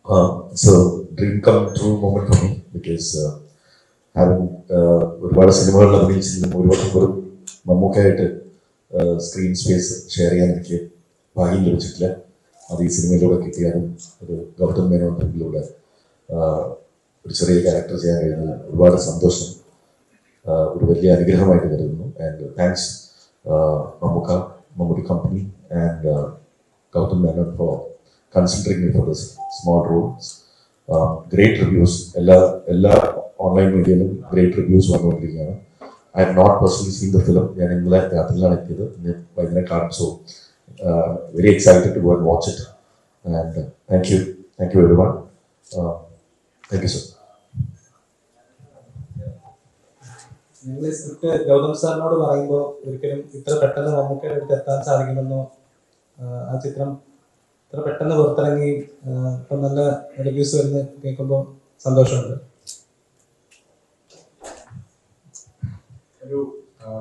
It's a dream come true moment for me because having ഒരുപാട് സിനിമകളിൽ അഭിനയിച്ചിരുന്നു ഒരുപാട് മമ്മൂക്കായിട്ട് screen space share ചെയ്യാൻ എനിക്ക് ഭാഗ്യം ലഭിച്ചിട്ടില്ല. അത് ഈ സിനിമയിലൂടെ കിട്ടിയാലും ഒരു ഗൗതം മേനോൻ ഫിലിമിലൂടെ ഒരു ചെറിയ ക്യാരക്ടർ ചെയ്യാൻ കഴിയുന്നത് ഒരുപാട് സന്തോഷം, ഒരു വലിയ അനുഗ്രഹമായിട്ട് കരുതുന്നു. And thanks Mammukka, Mammootty company and Gautham Menon for considering me for this small roles. Great reviews. എല്ലാ ഓൺലൈൻ മീഡിയയിലും ഗ്രേറ്റ് റിവ്യൂസ് വന്നുകൊണ്ടിരിക്കുകയാണ്. I have not personally seen the film. ഞാൻ ഇന്നലെ രാത്രിയിലാണ് എത്തിയത്, വൈകുന്നേരം കാണും. So very excited to go and watch it. And thank you everyone. Thank you sir. നിങ്ങൾ സ്ക്രിപ്റ്റ് ഗൗതം സാറിനോട് പറയുമ്പോൾ ഒരിക്കലും ഇത്ര പെട്ടെന്ന് മമ്മൂക്കയുടെ അടുത്ത് എത്താൻ സാധിക്കുമെന്നോ, ആ ചിത്രം ഇത്ര പെട്ടെന്ന് പുറത്തിറങ്ങി ഇപ്പം നല്ല റിവ്യൂസ് വരുന്ന കേൾക്കുമ്പോൾ സന്തോഷമുണ്ട്. ഒരു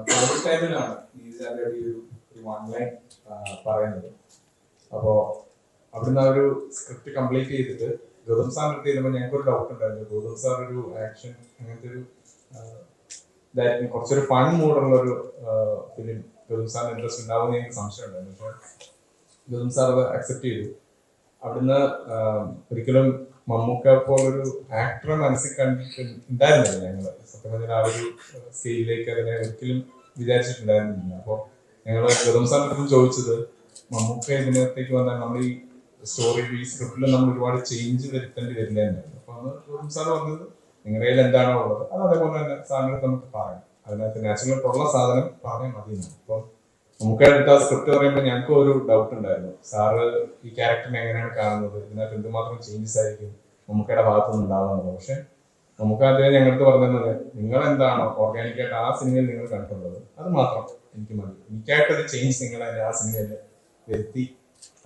കോവിഡ് ടൈമിലാണ് ഈ വൺ ലൈൻ പറയുന്നത്. അപ്പോൾ അവിടുന്ന് ആ ഒരു സ്ക്രിപ്റ്റ് കംപ്ലീറ്റ് ചെയ്തിട്ട് ഗൗതം സാറിന് എടുത്ത് ചെയ്യുമ്പോൾ ഞങ്ങൾക്കൊരു ഡൗട്ട് ഉണ്ടായിരുന്നു. ഗൗതം സാർ ഒരു ആക്ഷൻ അങ്ങനത്തെ ഒരു കുറച്ചൊരു ഫൺ മൂഡുള്ള ഒരു ഫിലിം ഗൗതം സാറിന് ഇൻട്രസ്റ്റ് ഉണ്ടാവുമെന്ന് എനിക്ക് സംശയം ഉണ്ടായിരുന്നു. പക്ഷേ ഗൗതം സാർ അത് അക്സെപ്റ്റ് ചെയ്തു. അവിടുന്ന് ഒരിക്കലും മമ്മൂക്ക പോലൊരു ആക്ടറെ മനസ്സിൽ കണ്ടിട്ടുണ്ടായിരുന്നില്ല ഞങ്ങൾ. സത്യം പറഞ്ഞാൽ ആ ഒരു സ്റ്റേജിലേക്ക് അതിനെ ഒരിക്കലും വിചാരിച്ചിട്ടുണ്ടായിരുന്നില്ല. അപ്പോൾ ഞങ്ങൾ ഗൗതം സാറിന് ചോദിച്ചത്, മമ്മൂക്ക ഇതിനകത്തേക്ക് വന്നാൽ നമ്മൾ ഈ സ്റ്റോറി ഈ സ്ക്രിപ്റ്റിൽ നമ്മൾ ഒരുപാട് ചേഞ്ച് വരുത്തേണ്ടി വരില്ല എന്നായിരുന്നു. അപ്പോൾ അന്ന് ഗൗതം സാർ പറഞ്ഞത്, നിങ്ങളുടെ കയ്യിൽ എന്താണോ ഉള്ളത് അത് അതേപോലെ തന്നെ സാറിന് നമുക്ക് പറയാം, അതിനകത്ത് നാച്ചുറലായിട്ടുള്ള സാധനം പറയാൻ മതി. അപ്പോൾ നമുക്ക് എടുത്ത സ്ക്രിപ്റ്റ് പറയുമ്പോൾ ഞങ്ങൾക്ക് ഒരു ഡൗട്ട് ഉണ്ടായിരുന്നു, സാറ് ഈ ക്യാരക്ടറിനെ എങ്ങനെയാണ് കാണുന്നത്, ഇതിനകത്ത് എന്തുമാത്രം ചേഞ്ചസ് ആയിരിക്കും മമ്മൂക്കയുടെ ഭാഗത്തുനിന്ന് ഉണ്ടാകുന്നത്. പക്ഷെ നമുക്ക് അദ്ദേഹം ഞങ്ങൾക്ക് പറഞ്ഞത്, നിങ്ങൾ എന്താണോ ഓർഗാനിക്കായിട്ട് ആ സിനിമയിൽ നിങ്ങൾ കണ്ടിട്ടുള്ളത് അത് മാത്രം എനിക്ക് മതി, എനിക്കായിട്ടൊരു ചേഞ്ച് നിങ്ങൾ ആ സിനിമയിൽ വരുത്തി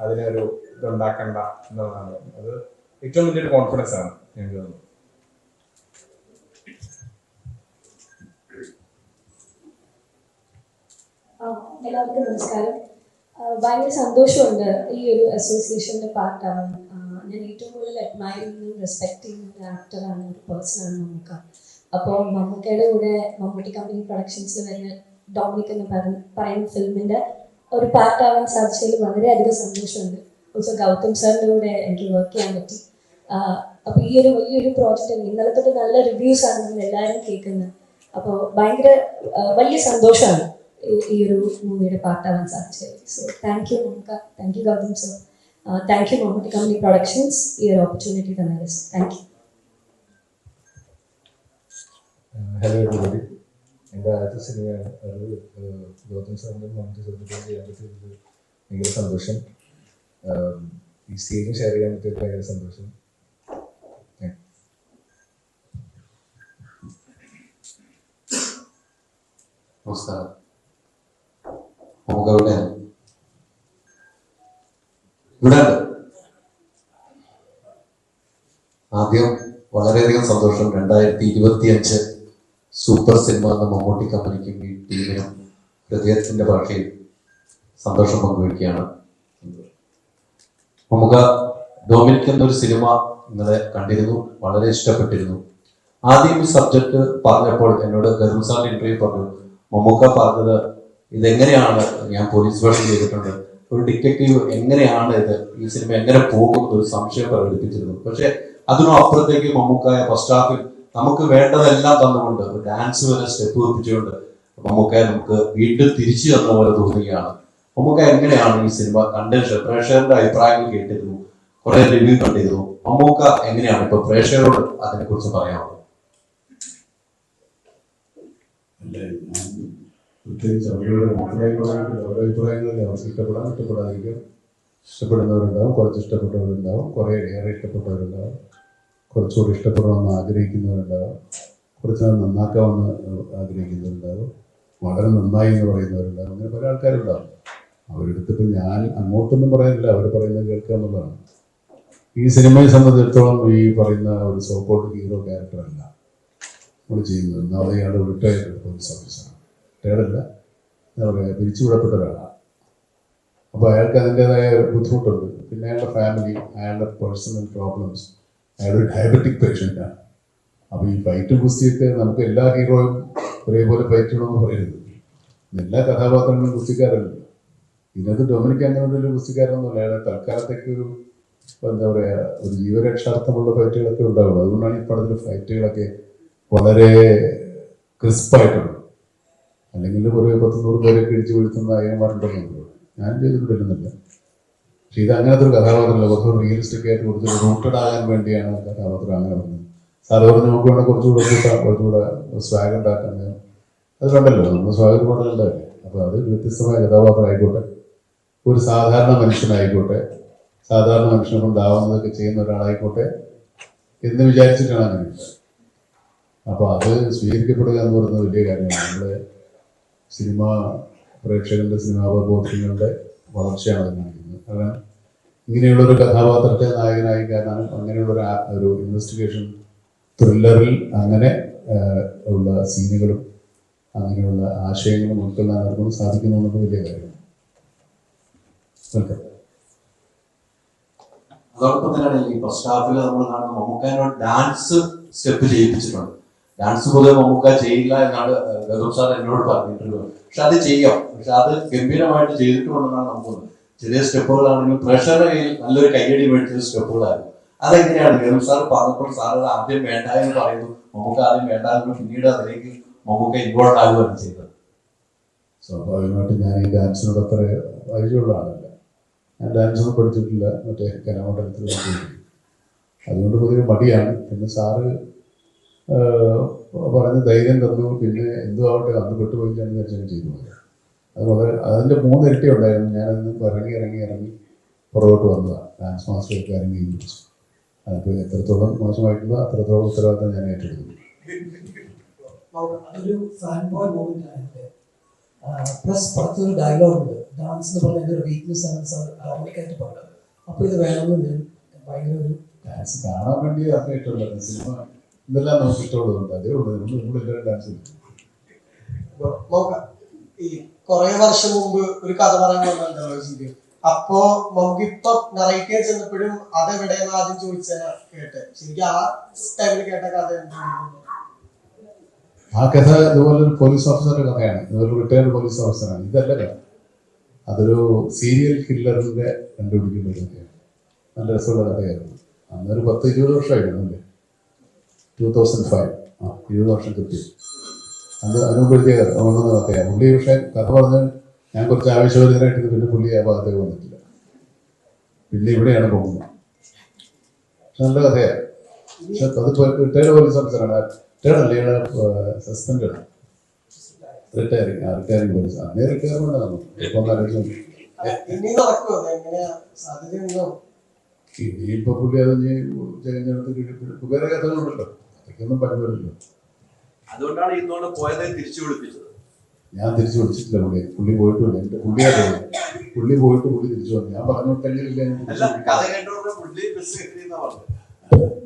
അതിനൊരു ഇതുണ്ടാക്കണ്ട എന്നുള്ളതാണ്. അത് ഏറ്റവും വലിയൊരു കോൺഫിഡൻസ് ആണ് ഞങ്ങൾക്ക് തന്നത്. എല്ലാവർക്കും നമസ്കാരം. ഭയങ്കര സന്തോഷമുണ്ട് ഈ ഒരു അസോസിയേഷൻ്റെ പാർട്ടാണ്. ഞാൻ ഏറ്റവും കൂടുതൽ അഡ്മയർ ചെയ്യുന്നതും റെസ്പെക്ട് ചെയ്യുന്ന ഒരു ആക്ടറാണ്, ഒരു പേഴ്സണാണ് മമ്മൂക്ക. അപ്പോൾ മമ്മൂക്കയുടെ കൂടെ മമ്മൂട്ടി കമ്പനി പ്രൊഡക്ഷൻസിൽ വരുന്ന ഡോമിനിക് എന്ന് പറയുന്ന ഫിലിമിൻ്റെ ഒരു പാർട്ടാവാൻ സാധിച്ചതിൽ വളരെയധികം സന്തോഷമുണ്ട്. ഓൾസോ ഗൗതം സാറിൻ്റെ കൂടെ എനിക്ക് വർക്ക് ചെയ്യാൻ പറ്റി. അപ്പോൾ ഈ ഒരു വലിയൊരു പ്രോജക്റ്റ് ഇന്നലെ തൊട്ട് നല്ല റിവ്യൂസാണ് നമ്മൾ എല്ലാവരും കേൾക്കുന്നത്. അപ്പോൾ ഭയങ്കര വലിയ സന്തോഷമാണ് ഈ ഒരു മൂവിയുടെ പാർട്ടാവാൻ സാധിച്ചത്. So thank you Mammukka, thank you Gautham sir, thank you Mammootty company productions ഈ ഒരു ഓപ്പർച്യൂണിറ്റി തന്നെ. Thank you. Hello everybody. എൻ്റെ ആദ്യത്തെ സിനിമയാണ് അത്. ഗൗതം സാറിൻ്റെ മമ്മൂട്ടി സാറിൻ്റെ ചെയ്യാൻ പറ്റിയത് ഭയങ്കര സന്തോഷം. ഈ സ്റ്റേജും ഷെയർ ചെയ്യാൻ പറ്റിയത് ഭയങ്കര സന്തോഷം. നമസ്കാരം. നമുക്ക് ഇവിടെ ആദ്യം വളരെയധികം സന്തോഷം. 2025 സൂപ്പർ സിനിമ എന്ന മമ്മൂട്ടി കമ്പനിക്കും ഈ ടീമിനും ഹൃദയത്തിന്റെ ഭാഷയിൽ സന്തോഷം പങ്കുവയ്ക്കുകയാണ്. നമുക്ക് ഡൊമിനിക് എന്നൊരു സിനിമ ഇന്നലെ കണ്ടിരുന്നു, വളരെ ഇഷ്ടപ്പെട്ടിരുന്നു. ആദ്യം ഈ സബ്ജക്ട് പറഞ്ഞപ്പോൾ എന്നോട് ഗൗതം സാറിന്റെ ഇന്റർവ്യൂ പറഞ്ഞു, മമ്മൂക്ക പറഞ്ഞത് ഇതെങ്ങനെയാണ്, ഞാൻ പോലീസ് വേഷം ചെയ്തിട്ടുണ്ട്, ഒരു ഡിറ്റക്റ്റീവ് എങ്ങനെയാണ് ഇത്, ഈ സിനിമ എങ്ങനെ പോകും ഒരു സംശയം പ്രകടിപ്പിച്ചിരുന്നു. പക്ഷെ അതിനും അപ്പുറത്തേക്ക് മമ്മൂക്കായ ഫസ്റ്റ് ഹാഫിൽ നമുക്ക് വേണ്ടതെല്ലാം തന്നുകൊണ്ട് ഡാൻസ് വരെ സ്റ്റെപ്പ് വെപ്പിച്ചുകൊണ്ട് മമ്മൂക്കായ നമുക്ക് വീണ്ടും തിരിച്ചു തന്ന പോലെ തോന്നുകയാണ്. മമ്മൂക്ക എങ്ങനെയാണ് ഈ സിനിമ കണ്ടത്? പ്രേക്ഷകരുടെ അഭിപ്രായങ്ങൾ കേട്ടിരുന്നു, കുറെ റിവ്യൂ കണ്ടിരുന്നു. മമ്മൂക്ക എങ്ങനെയാണ് ഇപ്പൊ പ്രേക്ഷകരോട് അതിനെ കുറിച്ച് പറയാനുള്ളത്? പ്രത്യേകിച്ച് അവരുടെ അഭിപ്രായങ്ങളിൽ അവർക്ക് ഇഷ്ടപ്പെടാൻ ഇഷ്ടപ്പെടാതിരിക്കും. ഇഷ്ടപ്പെടുന്നവരുണ്ടാവും, കുറച്ച് ഇഷ്ടപ്പെട്ടവരുണ്ടാവും, കുറേ ഏറെ ഇഷ്ടപ്പെട്ടവരുണ്ടാവും, കുറച്ചുകൂടി ഇഷ്ടപ്പെടണമെന്ന് ആഗ്രഹിക്കുന്നവരുണ്ടാവും, കുറച്ച് നന്നാക്കാമെന്ന് ആഗ്രഹിക്കുന്നവരുണ്ടാവും, വളരെ നന്നായി എന്ന് പറയുന്നവരുണ്ടാവും. അങ്ങനെ പല ആൾക്കാരുണ്ടാവും. അവരെടുത്തിപ്പോൾ ഞാൻ അങ്ങോട്ടൊന്നും പറയാനില്ല, അവർ പറയുന്നത് കേൾക്കുക എന്നുള്ളതാണ്. ഈ സിനിമയെ സംബന്ധിച്ചിടത്തോളം ഈ പറയുന്ന ഒരു സോക്കോട്ട് ഹീറോ ക്യാരക്ടറല്ല നമ്മൾ ചെയ്യുന്നത്. ഒന്നാമത് ഇയാൾ റിട്ടയർഡ് പോലീസ് ഓഫീസറാണ്, റിട്ടയർഡല്ല, എന്താ പറയുക, പിരിച്ചുവിടപ്പെട്ട ഒരാളാണ്. അപ്പോൾ അയാൾക്ക് അതിൻ്റെതായ ബുദ്ധിമുട്ടുണ്ട്. പിന്നെ അയാളുടെ ഫാമിലി, അയാളുടെ പേഴ്സണൽ പ്രോബ്ലംസ്, അയാളൊരു ഡയബറ്റിക് പേഷ്യൻ്റാണ്. അപ്പോൾ ഈ ഫൈറ്റും കുസ്തിയൊക്കെ നമുക്ക് എല്ലാ ഹീറോയും ഒരേപോലെ ഫൈറ്റ് ചെയ്യണമെന്ന് പറയരുത്. എല്ലാ കഥാപാത്രങ്ങളും കുസ്തിക്കാരല്ല. ഇതിനകത്ത് ഡൊമിനിക് അങ്ങനെ ഒരു കുസ്തിക്കാരൊന്നുമില്ല. അയാളെ തൽക്കാലത്തേക്ക് ഒരു എന്താ പറയുക, ഒരു ജീവരക്ഷാർത്ഥമുള്ള ഫൈറ്റുകളൊക്കെ ഉണ്ടാവുള്ളൂ. അതുകൊണ്ടാണ് ഈ പടത്തിൽ ഫൈറ്റുകളൊക്കെ വളരെ ക്രിസ്പായിട്ടുള്ളത്. അല്ലെങ്കിൽ ഒരു 100 പേരൊക്കെ ഇടിച്ച് വീഴ്ത്തുന്ന അയ്യന്മാരുണ്ടെന്നുള്ളൂ. ഞാൻ ചെയ്തിട്ടില്ലെന്നില്ല. പക്ഷെ ഇത് അങ്ങനത്തെ ഒരു കഥാപാത്രമല്ല. കുറച്ചുകൂടി റിയലിസ്റ്റിക് ആയിട്ട് കുറച്ചുകൂടി റൂട്ടഡ് ആകാൻ വേണ്ടിയാണ് കഥാപാത്രം അങ്ങനെ പറഞ്ഞത്. സാറ് പറഞ്ഞ് നമുക്ക് വേണം കുറച്ചുകൂടെ കൂട്ടാം, കുറച്ചുകൂടെ സ്വാഗ് ഉണ്ടാക്കാൻ. അത് കണ്ടല്ലോ, നമ്മൾ സ്വാഗത പാടുകളുണ്ടാവില്ലേ. അപ്പോൾ അത് വ്യത്യസ്തമായ കഥാപാത്രം ആയിക്കോട്ടെ, ഒരു സാധാരണ മനുഷ്യനായിക്കോട്ടെ, സാധാരണ മനുഷ്യനെ കൊണ്ടാവുന്നതൊക്കെ ചെയ്യുന്ന ഒരാളായിക്കോട്ടെ എന്ന് വിചാരിച്ചിട്ടാണ് അങ്ങനെ. അപ്പോൾ അത് സ്വീകരിക്കപ്പെടുക എന്ന് പറയുന്നത് വലിയ കാര്യമാണ്. നമ്മുടെ സിനിമ പ്രേക്ഷകരുടെ സിനിമാബോധങ്ങളുടെ വളർച്ചയാണ് അത് കാണിക്കുന്നത്. കാരണം ഇങ്ങനെയുള്ളൊരു കഥാപാത്രത്തെ നായകനായി കാണാനും അങ്ങനെയുള്ള ഒരു ഇൻവെസ്റ്റിഗേഷൻ ത്രില്ലറിൽ അങ്ങനെ ഉള്ള സീനുകളും അങ്ങനെയുള്ള ആശയങ്ങളും ഉൾക്കൊള്ളാൻ അവർക്ക് സാധിക്കുന്നു എന്നത് വലിയ കാര്യമാണ്. വെൽക്കം. അതോടൊപ്പം തന്നെയാണ് ഈ ഫസ്റ്റ് ഹാഫിൽ നമ്മൾ കാണുന്ന മമ്മൂക്കാനോട് ഡാൻസ് സ്റ്റെപ്പ് ചെയ്യിപ്പിച്ചിട്ടുണ്ട്. ഡാൻസ് പൊതുവെ മമ്മൂക്ക ചെയ്യില്ല എന്നാണ് ഗൗതം സാർ എന്നോട് പറഞ്ഞിട്ടുള്ളത്. പക്ഷെ അത് ചെയ്യാം. പക്ഷെ അത് ഗംഭീരമായിട്ട് ചെയ്തിട്ടുണ്ടെന്നാണ് നമുക്ക് ചെറിയ സ്റ്റെപ്പുകളാണെങ്കിലും പ്രഷർ നല്ലൊരു കയ്യടി മേടിച്ച സ്റ്റെപ്പുകളായിരുന്നു. അതെങ്ങനെയാണ് ഗൗതം സാർ പറഞ്ഞപ്പോൾ സാർ ആദ്യം വേണ്ട എന്ന് പറയുന്നു, മമ്മൂക്ക ആദ്യം വേണ്ടായിരുന്നു, പിന്നീട് അതിലേക്ക് മമ്മൂക്ക ഇൻവോൾവ് ആകുകയാണ് ചെയ്തത്? സ്വാഭാവികമായിട്ടും ഞാൻ ഈ ഡാൻസിനോട് അത്ര പരിചയമുള്ള ആളല്ല. ഞാൻ ഡാൻസൊന്നും പഠിച്ചിട്ടില്ല, മറ്റേ കലാമണ്ഡലത്തിൽ പഠിച്ചിട്ടില്ല. അതുകൊണ്ട് പൊതുവെ മടിയാണ്. പിന്നെ സാറ് പറഞ്ഞ് ധൈര്യം തന്നു. പിന്നെ എന്തു ആവട്ടെ അന്ന് പെട്ടുപോയില്ലാന്ന് വിചാരിച്ചാൽ ചെയ്തു പോയത്. അത് വളരെ അതിൻ്റെ 3 ഇരട്ടി ഉണ്ടായിരുന്നു. ഞാനന്ന് ഇറങ്ങി പുറകോട്ട് വന്നതാണ്. ഡാൻസ് മാസ്റ്ററൊക്കെ ഇറങ്ങി പിടിച്ചു. അതിപ്പോൾ എത്രത്തോളം മോശമായിട്ടുണ്ടോ അത്രത്തോളം ഉത്തരവാദിത്തം ഞാൻ ഏറ്റെടുക്കുന്നു. അതൊരു ഫാൻ ബോയ് മൂവ്മെന്റ് ആയിട്ട് പ്ലസ് പടത്തൊരു ഡയലോഗ് ഉണ്ട്, ഡാൻസ് എന്ന് പറഞ്ഞ ഒരു വീക്ക്നെസ് ആണ് സാർ ഡോമിനിക്കായിട്ട് പറഞ്ഞത്. അപ്പോൾ ഇത് വേണമെന്ന് ഞാൻ ഭയങ്കര ഒരു ഡാൻസ് കാണാൻ വേണ്ടി അത്ര ഇഷ്ടമുള്ള സിനിമ ഇതെല്ലാം നമുക്ക് ഇഷ്ടമുള്ളതുണ്ട്. അതേ ഉള്ളൂ. നമ്മളെല്ലാവരും ഡാൻസ് കളിക്കും. ഈ കുറെ വർഷം മുമ്പ് ഒരു കഥ പറയാൻ വന്നിട്ടുണ്ടല്ലോ. അപ്പോ നമുക്ക് ഇപ്പൊ നറേറ്റ് ചെന്നപ്പോഴും അതെവിടെയാണ് ആദ്യം ചോദിച്ചാൽ കേട്ടെ. ശരിക്കും ആ ടൈമിൽ കേട്ട കഥ എന്തായിരുന്നു? ആ കഥ ഇതുപോലൊരു പോലീസ് ഓഫീസറുടെ കഥയാണ്. ഇതുപോലെ റിട്ടയർഡ് പോലീസ് ഓഫീസറാണ്. ഇതല്ല കഥ. അതൊരു സീരിയൽ കില്ലറിന്റെ കണ്ടുപിടിക്കുന്ന ഒരു കഥയാണ്. നല്ല രസമുള്ള കഥയായിരുന്നു. അന്നൊരു 10-20 വർഷമായിരുന്നു അല്ലേ, 2005. 20 വർഷം കിട്ടി. അത് അനുഭവപ്പെടുത്തിയ കഥ ഒന്നുന്ന കഥയാണ്. പുള്ളി പക്ഷേ കഥ പറഞ്ഞ് ഞാൻ കുറച്ച് ആവേശഭരിതനായിട്ട് പിന്നെ പുള്ളി ആ ഭാഗത്തേക്ക് വന്നിട്ടില്ല. പിന്നെ ഇവിടെയാണ് പോകുന്നത്. നല്ല കഥയാണ്. പക്ഷെ അത് റിട്ടയർഡ് പോലീസ് ഓഫീസറാണ്. റിട്ടയർഡല്ലേ, സസ്പെൻഡാണ്. Retiring police. അന്നേ റിട്ടയർമെന്റ് ആണ്. ഇപ്പൊ ഇനിയിപ്പോ പുള്ളി അത് തെരഞ്ഞെടുത്ത് വേറെ കഥകളുണ്ടല്ലോ, അതൊക്കെയൊന്നും പറ്റുമല്ലോ. അതുകൊണ്ടാണ് ഇന്നോട് പോയത് തിരിച്ചു വിളിപ്പിച്ചത്. ഞാൻ തിരിച്ചു വിളിച്ചിട്ടില്ല. പുള്ളി പോയിട്ടില്ല. എന്റെ പുള്ളിയാണ് പുള്ളി പോയിട്ട് പുള്ളി തിരിച്ചു വന്നു. ഞാൻ പറഞ്ഞു വിട്ടെങ്കിലില്ല.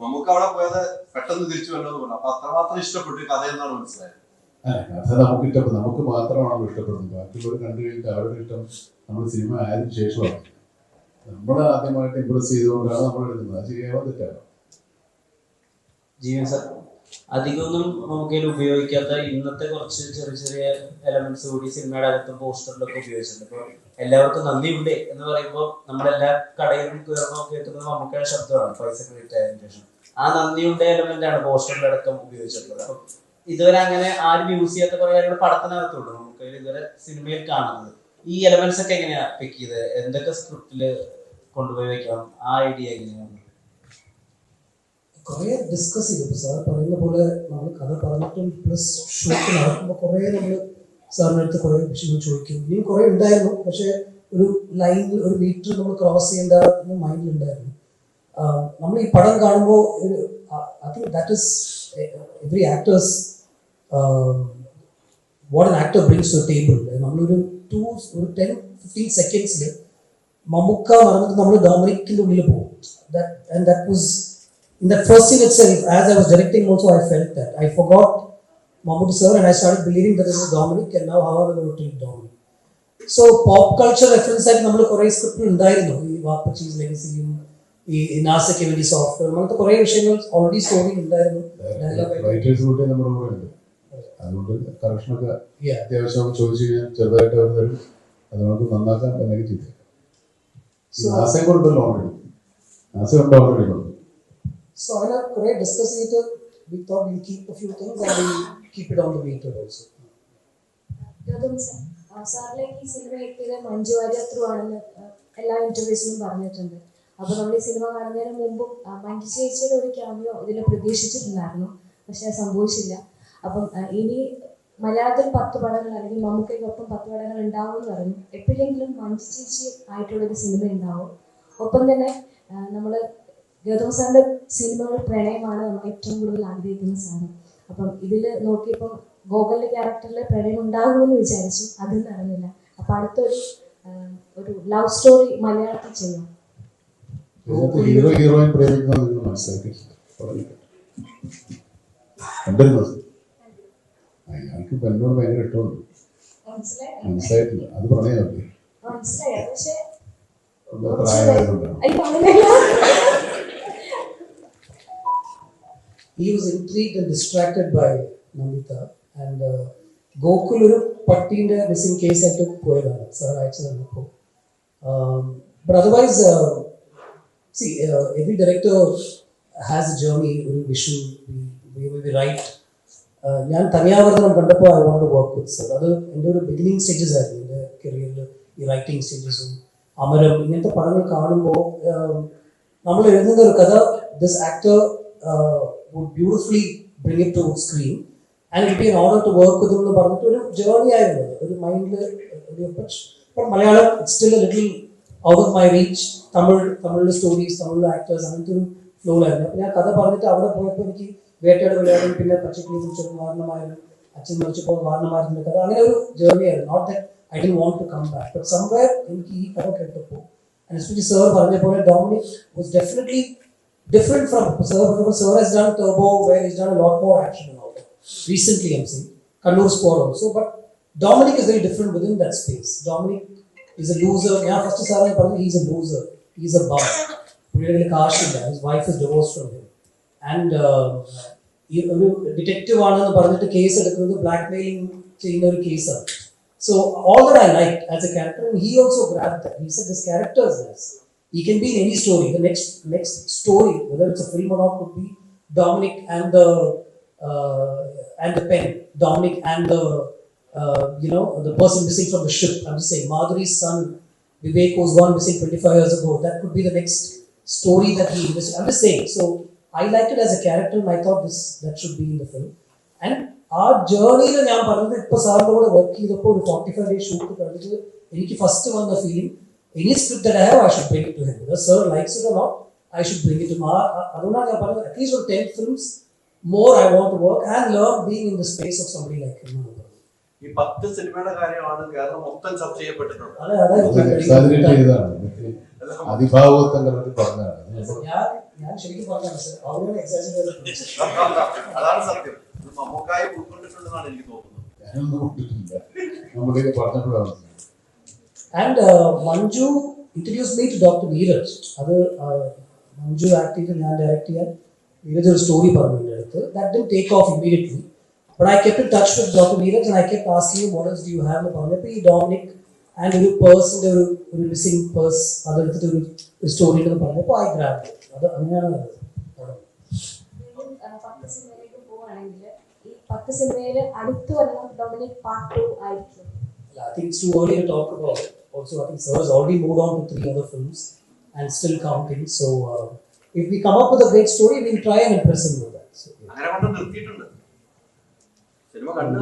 നമുക്ക് അവിടെ പോയത് പെട്ടെന്ന് തിരിച്ചു വന്നത് കൊണ്ട് അപ്പൊ അത്രമാത്രം ഇഷ്ടപ്പെട്ടു കഥ എന്നാണ് മനസ്സിലായത്. കഥ നമുക്ക് ഇഷ്ടപ്പെടും. നമുക്ക് മാത്രമാണല്ലോ ഇഷ്ടപ്പെടുന്നത്. ബാക്കിയുള്ളവർ കണ്ടു കഴിഞ്ഞിട്ട് അവരുടെ ഇഷ്ടം നമ്മൾ സിനിമ ആയതിനു ശേഷമാണ്. നമ്മൾ ആദ്യമായിട്ട് ഇംപ്രസ് ചെയ്തുകൊണ്ടാണ് നമ്മൾ എടുക്കുന്നത്. അത് ശരിയാവാൻ തെറ്റാണ്. ജീവൻ സാർ, അധികമൊന്നും നമുക്ക് ഉപയോഗിക്കാത്ത ഇന്നത്തെ കുറച്ച് ചെറിയ ചെറിയ എലമെന്റ്സ് കൂടി സിനിമയുടെ അകത്തും പോസ്റ്ററിലൊക്കെ ഉപയോഗിച്ചിട്ടുണ്ട്. അപ്പോൾ എല്ലാവർക്കും നന്ദിയുണ്ട് എന്ന് പറയുമ്പോൾ നമ്മളെല്ലാ കടയിലും കയറുമ്പോൾ കേൾക്കുന്നത് നമുക്കുള്ള ശബ്ദമാണ് പൈസ ക്രെഡിറ്റ് ആയതിനു ശേഷം. ആ നന്ദിയുണ്ട് എലമെന്റ് ആണ് പോസ്റ്ററിലടക്കം ഉപയോഗിച്ചിട്ടുള്ളത്. അപ്പം ഇതുവരെ അങ്ങനെ ആരും യൂസ് ചെയ്യാത്ത കുറെ കാര്യങ്ങൾ പടത്തിനകത്തുള്ളൂ നമുക്ക് ഇതുവരെ സിനിമയിൽ കാണുന്നത്. ഈ എലമെന്റ്സ് ഒക്കെ എങ്ങനെയാ പിക്ക് ചെയ്ത്, എന്തൊക്കെ സ്ക്രിപ്റ്റില് കൊണ്ടുപോയി വെക്കാം, ആ ഐഡിയ എങ്ങനെയാണ്? കുറേ ഡിസ്കസ് ചെയ്തു. ഇപ്പോൾ സാർ പറയുന്ന പോലെ നമ്മൾ കഥ പറഞ്ഞിട്ടും പ്ലസ് ഷൂട്ട് നടക്കുമ്പോൾ കുറേ നമ്മൾ സാറിൻ്റെ അടുത്ത് കുറേ വിഷയങ്ങൾ ചോദിക്കും. ഇനിയും കുറേ ഉണ്ടായിരുന്നു. പക്ഷേ ഒരു ലൈനിൽ ഒരു മീറ്റർ നമ്മൾ ക്രോസ് ചെയ്യേണ്ട മൈൻഡിലുണ്ടായിരുന്നു. നമ്മൾ ഈ പടം കാണുമ്പോൾ I think that is every actors what an actor brings to table. നമ്മളൊരു 10-15 സെക്കൻഡ്സിൽ മമ്മൂക്ക പറഞ്ഞിട്ട് നമ്മൾ ഡൊമിനിക്കിൻ്റെ ഉള്ളിൽ പോകും. And that was in that first scene itself, as I was directing also, I felt that I forgot Mammootty sir and I started believing that it was Dominic, and now how are we going to treat Dominic? So pop culture reference ആയിട്ട് നമ്മൾ കുറേ script ഉണ്ടായിരുന്നു. ഈ വാപ്പച്ചീസ് ലെഗസിയും ഈ നാസയ്ക്ക് വേണ്ടി software അങ്ങനത്തെ കുറേ വിഷയങ്ങൾ ഓൾറെഡി സ്റ്റോറി ഉണ്ടായിരുന്നു. റൈറ്റേഴ്സ് കൂട്ടി നമ്മുടെ കൂടെ ഉണ്ട്. അതുകൊണ്ട് കറക്ഷനൊക്കെ അത്യാവശ്യമൊക്കെ ചോദിച്ചു കഴിഞ്ഞാൽ ചെറുതായിട്ട് അവർ തരും. അത് നമുക്ക് നന്നാക്കാൻ അല്ലെങ്കിൽ ചെയ്തേക്കാം. നാസയെ കൊണ്ടല്ലോ ഓൾറെഡി, നാസ ഉണ്ട് ഓൾറെഡി. സോ അങ്ങനെ കുറേ ഡിസ്കസ് ചെയ്തിട്ട് we thought we'll keep a few things and we'll keep it on the meter also. സാറിലേക്ക് ഈ സിനിമ എത്തിയത് മഞ്ജു വാര്യർ ത്രൂ ആണെന്ന് എല്ലാ ഇന്റർവ്യൂസിലും പറഞ്ഞിട്ടുണ്ട്. അപ്പോൾ നമ്മൾ ഈ സിനിമ കാണുന്നതിന് മുമ്പും മഞ്ജു ചേച്ചിയുടെ ഒരു ക്യാമിയോ ഇതിൽ പ്രതീക്ഷിച്ചിട്ടുണ്ടായിരുന്നു, പക്ഷെ അത് സംഭവിച്ചില്ല. അപ്പം ഇനി മലയാളത്തിൽ 10 പടങ്ങൾ അല്ലെങ്കിൽ മമ്മൂക്കയ്ക്കൊപ്പം 10 പടങ്ങൾ ഉണ്ടാവും എന്ന് പറഞ്ഞു. എപ്പോഴെങ്കിലും മഞ്ജു ചേച്ചി ആയിട്ടുള്ളൊരു സിനിമ ഉണ്ടാവും. ഒപ്പം തന്നെ നമ്മൾ ഗൗതം സാറിൻ്റെ സിനിമകൾ പ്രണയമാണ് നമ്മൾ ഏറ്റവും കൂടുതൽ ആഗ്രഹിക്കുന്ന സാധനം. അപ്പം ഇതിൽ നോക്കിയപ്പം ഗോകുലിന്റെ ക്യാരക്ടറിൽ പ്രണയം ഉണ്ടാകുമെന്ന് വിചാരിച്ചു, അതും നടന്നില്ല. അപ്പൊ അടുത്തൊരു ലവ് സ്റ്റോറി മലയാളത്തിൽ ചെയ്യാം. ഹീറോ ഹീറോയിൻ പ്രേമിക്കുന്നത് നിങ്ങൾ മനസ്സിലാക്കി കണ്ടിരുന്നത്. അയാൾക്ക് എന്നോട് ഭയങ്കര ഇഷ്ടമുണ്ട്. മനസ്സിലായിട്ടില്ല, അത് പ്രണയമല്ലേ? മനസ്സിലായി, പക്ഷേ പ്രായമായതുകൊണ്ടാണ്. He was intrigued and distracted by Namita and Gokul ഒരു പട്ടീൻ്റെ മിസ്സിംഗ് കേസ് ആയിട്ട് പോയതാണ് സാർ അയച്ചു തന്നപ്പോൾ. But otherwise, see, every director has a journey, ഒരു വിഷൻ, we write. ഞാൻ തനിയാവർത്തനം കണ്ടപ്പോൾ I want to work with sir. അത് എൻ്റെ ഒരു ബിഗിനിങ് സ്റ്റേജസ് ആയിരുന്നു എൻ്റെ കരിയറിൽ. ഈ റൈറ്റിംഗ് സ്റ്റേജസും അമരം ഇങ്ങനത്തെ പടങ്ങൾ കാണുമ്പോൾ നമ്മൾ എഴുതുന്ന ഒരു കഥ this actor would beautifully bring it to screen and it would be an honor to work with him എന്ന് പറഞ്ഞിട്ട് ഒരു ജേർണി ആയിരുന്നു. ഒരു മൈൻഡിൽ but Malayalam it's still A little out of my reach. തമിഴിലെ സ്റ്റോറീസ്, തമിഴിലെ ആക്ടേഴ്സ്, അങ്ങനത്തെ ഒരു ഫ്ലോയിലായിരുന്നു. അപ്പോൾ ഞാൻ കഥ പറഞ്ഞിട്ട് അവിടെ പോയപ്പോൾ എനിക്ക് വേട്ടയുടെ വിളയാടും പിന്നെ പച്ചക്കിളി കുറിച്ചൊരു വാരണമായിരുന്നു, അച്ഛൻ മരിച്ചപ്പോൾ വാരണമായിരുന്ന കഥ, അങ്ങനെ ഒരു ജേർണി ആയിരുന്നു. Not that I didn't want to come back, but somewhere എനിക്ക് ഈ കഥ കേട്ടപ്പോൾ and especially sir പറഞ്ഞ പോലെ Dominic was definitely different from sir. Sir has done Turbo where he's done a lot more action and all that. Recently I'm saying Kannur Squad also, but Dominic is very different within that space. Dominic is a loser. Yeah, first sir he's a loser. He's a bum. His wife is divorced from him and ഒരു detective ആണെന്ന് പറഞ്ഞിട്ട് case എടുക്കുന്നത് blackmailing ചെയ്യുന്ന ഒരു കേസാണ്. So all that I liked as a character, and he also grabbed that. He said this character is nice. He can be in any story. The next story, whether it's a film or not, could be Dominic and the pen. Dominic and the person missing from the ship. I'm just saying, Madhuri's son Vivek was gone missing 25 years ago. That could be the next story that he invested. I'm just saying. So I liked it as a character, and I thought that should be in the film. And ആ ജേർണിയിൽ ഞാൻ പറഞ്ഞത് ഇപ്പോൾ സാറിൻ്റെ കൂടെ work ചെയ്തപ്പോൾ ഒരു 45 days shoot കഴിഞ്ഞിട്ട് എനിക്ക് ഫസ്റ്റ് വന്ന feeling any script that I have I should bring it to him. Because sir likes it or not I should bring it to him. അതുകൊണ്ടാണ് ഞാൻ പറഞ്ഞത് അറ്റ്ലീസ്റ്റ് ഒരു 10 films more I want to work and learn being in the space of somebody like him. ഈ 10 സിനിമയുടെ കാര്യമാണ് കേരളം മൊത്തം ചർച്ച ചെയ്യപ്പെട്ടിട്ടുണ്ട്. അതിഭാവത്വം പറഞ്ഞാണ് ഞാൻ ശരിക്കും പറഞ്ഞാണ് സർ, അവരോട് എക്സാജറേറ്റ് അതാണ് സത്യം. മമ്മൂക്കായി ഉൾക്കൊണ്ടിട്ടുണ്ടെന്നാണ് എനിക്ക് തോന്നുന്നത്. And Manju introduced me to Dr. Neeraj. അത് മഞ്ജു ആക്ട് ചെയ്ത് ഞാൻ ഡയറക്ട് ചെയ്യാൻ നീരജ് ഒരു സ്റ്റോറി പറഞ്ഞു എൻ്റെ അടുത്ത്. That didn't take off immediately. But I kept in touch with Dr. Neeraj and I kept asking him what else do you have എന്ന് പറഞ്ഞപ്പോൾ ഈ ഡോമിനിക് ആൻഡ് ഒരു പേഴ്സിൻ്റെ ഒരു മിസ്സിംഗ് പേഴ്സ് അതെടുത്തിട്ട് ഒരു സ്റ്റോറി ഉണ്ടെന്ന് പറഞ്ഞപ്പോൾ I grabbed it. അത് അങ്ങനെയാണ് നടന്നത്. 10 സിനിമയിൽ അടുത്ത് വരുന്ന ഡൊമിനിക് പാർട്ട് 2 ആയിരിക്കും. I think it's too early to talk about it. Also, I think sir has already moved on to 3 other films and still counting. So, if we come up with a great story, we'll try and impress him with that. So, അങ്ങനെ കൊണ്ട് നിർത്തിയിട്ടുണ്ട്. Cinema കണ്ടു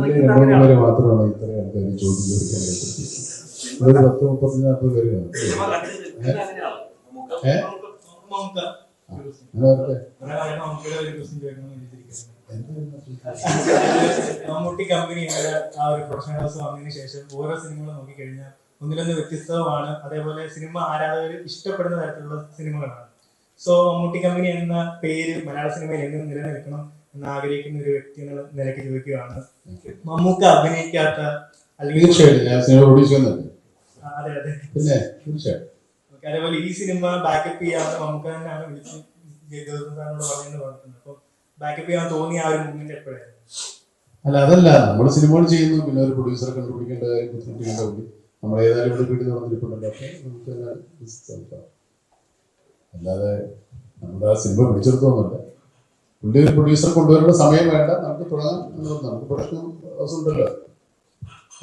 മാത്രമാണ് ഇത്രയും ആൾക്കാർ ചോദ്യം ചോദിക്കാൻ പറ്റും. ഒരു 10-35 പേര് മമ്മൂട്ടി കമ്പനി ആ ഒരു പ്രൊഡക്ഷൻ ഹൗസ് വന്നതിന് ശേഷം ഓരോ സിനിമകളും നോക്കിക്കഴിഞ്ഞാൽ ഒന്നിലൊന്ന് വ്യത്യസ്തവുമാണ്. അതേപോലെ സിനിമ ആരാധകർ ഇഷ്ടപ്പെടുന്ന തരത്തിലുള്ള സിനിമകളാണ്. സോ മമ്മൂട്ടി കമ്പനി എന്ന പേര് മലയാള സിനിമയിൽ എന്നും നിലനിൽക്കണം എന്ന് ആഗ്രഹിക്കുന്ന ഒരു വ്യക്തി എന്നുള്ള നിലയ്ക്ക് ചോദിക്കുകയാണ്. മമ്മൂക്ക അഭിനയിക്കാത്ത അല്ലെങ്കിൽ തീർച്ചയായിട്ടും ഞാൻ സിനിമ പ്രൊഡ്യൂസ് ചെയ്യുന്നുണ്ട്. അതെ പിന്നെ തീർച്ചയായിട്ടും അതേപോലെ ഈ സിനിമ ബാക്കപ്പ് ചെയ്യാതെ നമുക്ക് തന്നെയാണ് വിളിച്ച് ഗൗതം സാറിനോട് പറയുന്നത് പറഞ്ഞിട്ടുണ്ട്. അപ്പോൾ ബാക്കപ്പ് ചെയ്യാൻ തോന്നിയ ആ ഒരു മൂവ്മെന്റ് എപ്പോഴായിരുന്നു? അല്ല, അതല്ല, നമ്മൾ സിനിമകൾ ചെയ്യുന്നു, പിന്നെ ഒരു പ്രൊഡ്യൂസറെ കണ്ടുപിടിക്കേണ്ട കാര്യം ബുദ്ധിമുട്ടിക്കേണ്ട ഉള്ളൂ. നമ്മൾ ഏതായാലും ഇവിടെ വീട്ടിൽ നടന്നിരിപ്പുണ്ടല്ലോ, അപ്പം നമുക്ക് തന്നെ സംസാരിക്കാം. അല്ലാതെ നമ്മുടെ ആ സിനിമ പിടിച്ചെടുത്തൊന്നുമില്ല. പുള്ളി ഒരു പ്രൊഡ്യൂസറെ കൊണ്ടുവരേണ്ട സമയം വേണ്ട, നമുക്ക് തുടങ്ങാം. നമുക്ക് പ്രൊഡക്ഷൻ ഹൗസ് ഉണ്ടല്ലോ,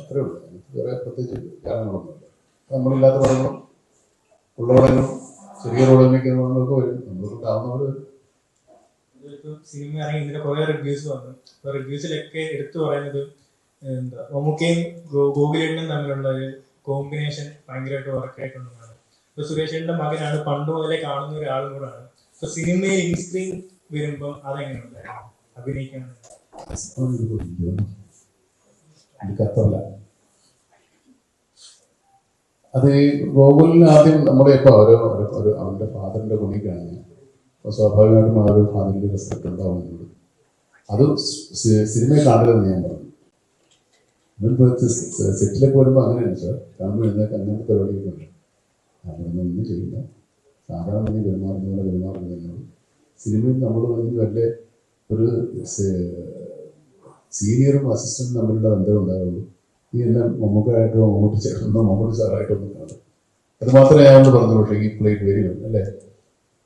അത്രേ ഉള്ളൂ. നമുക്ക് വേറെ പ്രത്യേകിച്ച് കാരണങ്ങളൊന്നുമില്ല. നമ്മളില്ലാത്ത പടങ്ങളും ഉള്ള പടങ്ങളും ചെറിയ റോഡൊക്കെ വരും, നമ്മൾക്കുണ്ടാവുന്ന പോലെ വരും. സിനിമ ഇറങ്ങി ഇതിന്റെ കുറെ റിവ്യൂസ് വന്നു. അപ്പൊ റിവ്യൂസിലൊക്കെ എടുത്തു പറയുന്നത് എന്താ മമ്മൂക്കയും ഗോകുലേട്ടനും തമ്മിലുള്ള ഒരു കോമ്പിനേഷൻ ഭയങ്കരമായിട്ട് വർക്കായിട്ടുണ്ടെന്നാണ്. ഇപ്പൊ സുരേഷേട്ടന്റെ മകനാണ്, പണ്ട് മുതലേ കാണുന്ന ഒരാളും കൂടാണ്. ഇപ്പൊ സിനിമയിൽ ഇൻസ്ക്രീൻ വരുമ്പം അതെങ്ങനെയുണ്ട് അഭിനയിക്കാൻ? ഖത്തറില്ല. അത് ഗോകുലിന് ആദ്യം നമ്മുടെ ഇപ്പൊ അവന്റെ ഫാദറിന്റെ കുണിക്കാണ്. അപ്പോൾ സ്വാഭാവികമായിട്ടും ആ ഒരു ഫാദറിന്റെ റെസ്പെക്ട് ഉണ്ടാവുന്നുണ്ട്. അത് സിനിമയെ കാണരുതെന്ന് ഞാൻ പറഞ്ഞു. സെറ്റിലൊക്കെ വരുമ്പോൾ അങ്ങനെയാണ് സാർ, കാണുമ്പോൾ എഴുന്നേക്ക് അങ്ങനത്തെ പരിപാടിയൊക്കെ ഉണ്ട്. അതൊന്നും ഒന്നും ചെയ്യില്ല, സാധാരണ നീ പെരുമാറുന്നത്. സിനിമയിൽ നമ്മൾ വന്ന് വല്ല ഒരു സീനിയറും അസിസ്റ്റന്റും തമ്മിലുള്ള ബന്ധം ഉണ്ടാവുള്ളൂ. ഈ എല്ലാം മമ്മൂക്കായിട്ടോ മമ്മൂട്ടി ചേട്ടനോ മമ്മൂട്ടി സാറായിട്ടോ ഒന്നും കാണും. അത് മാത്രമേ ഞാൻ പറഞ്ഞു. പക്ഷേ ഈ പ്ലേറ്റ് വെരി വെൽ അല്ലേ,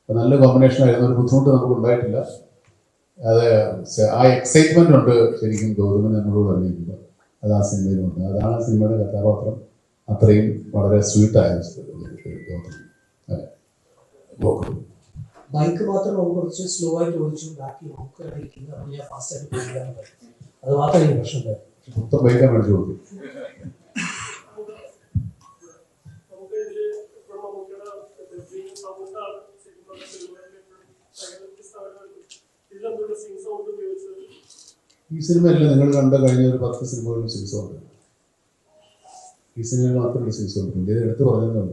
നല്ല കോമ്പിനേഷൻ ആയിരുന്നു. ഒരു ബുദ്ധിമുട്ട് നമുക്ക് ഉണ്ടായിട്ടില്ല. അത് ആ എക്സൈറ്റ്മെന്റ് ഉണ്ട് ശരിക്കും ഗൗതമൻ നമ്മളോട് അഭിനയിക്കുമ്പോൾ. അത് ആ സിനിമയിലുണ്ട്. അതാണ് ആ സിനിമയുടെ കഥാപാത്രം അത്രയും വളരെ സ്വീറ്റായ ഗൗതമൻ. അല്ലേ, ബൈക്ക് മാത്രം നമുക്ക് കുറച്ച് സ്ലോ ആയിട്ട് ഓടിച്ചു, ബാക്കി നമുക്ക് ഇരിക്കുന്നത്. അപ്പോൾ ഞാൻ ഫാസ്റ്റ് ആയിട്ട് പോകാൻ പറ്റും. അത് മാത്രമേ എനിക്ക് പ്രശ്നമുണ്ടായിരുന്നു. മൊത്തം ബൈക്കാണ് മേടിച്ചു കൊടുത്തു. ഈ സിനിമയല്ല നിങ്ങൾ കണ്ട കഴിഞ്ഞ ഒരു 10 സിനിമകളിൽ സിൻസ് ഉണ്ട്. ഈ സിനിമയിൽ മാത്രമല്ല സിൻസ് ഉണ്ട്. ഇന്ത്യ എടുത്ത് പറഞ്ഞതാണ്.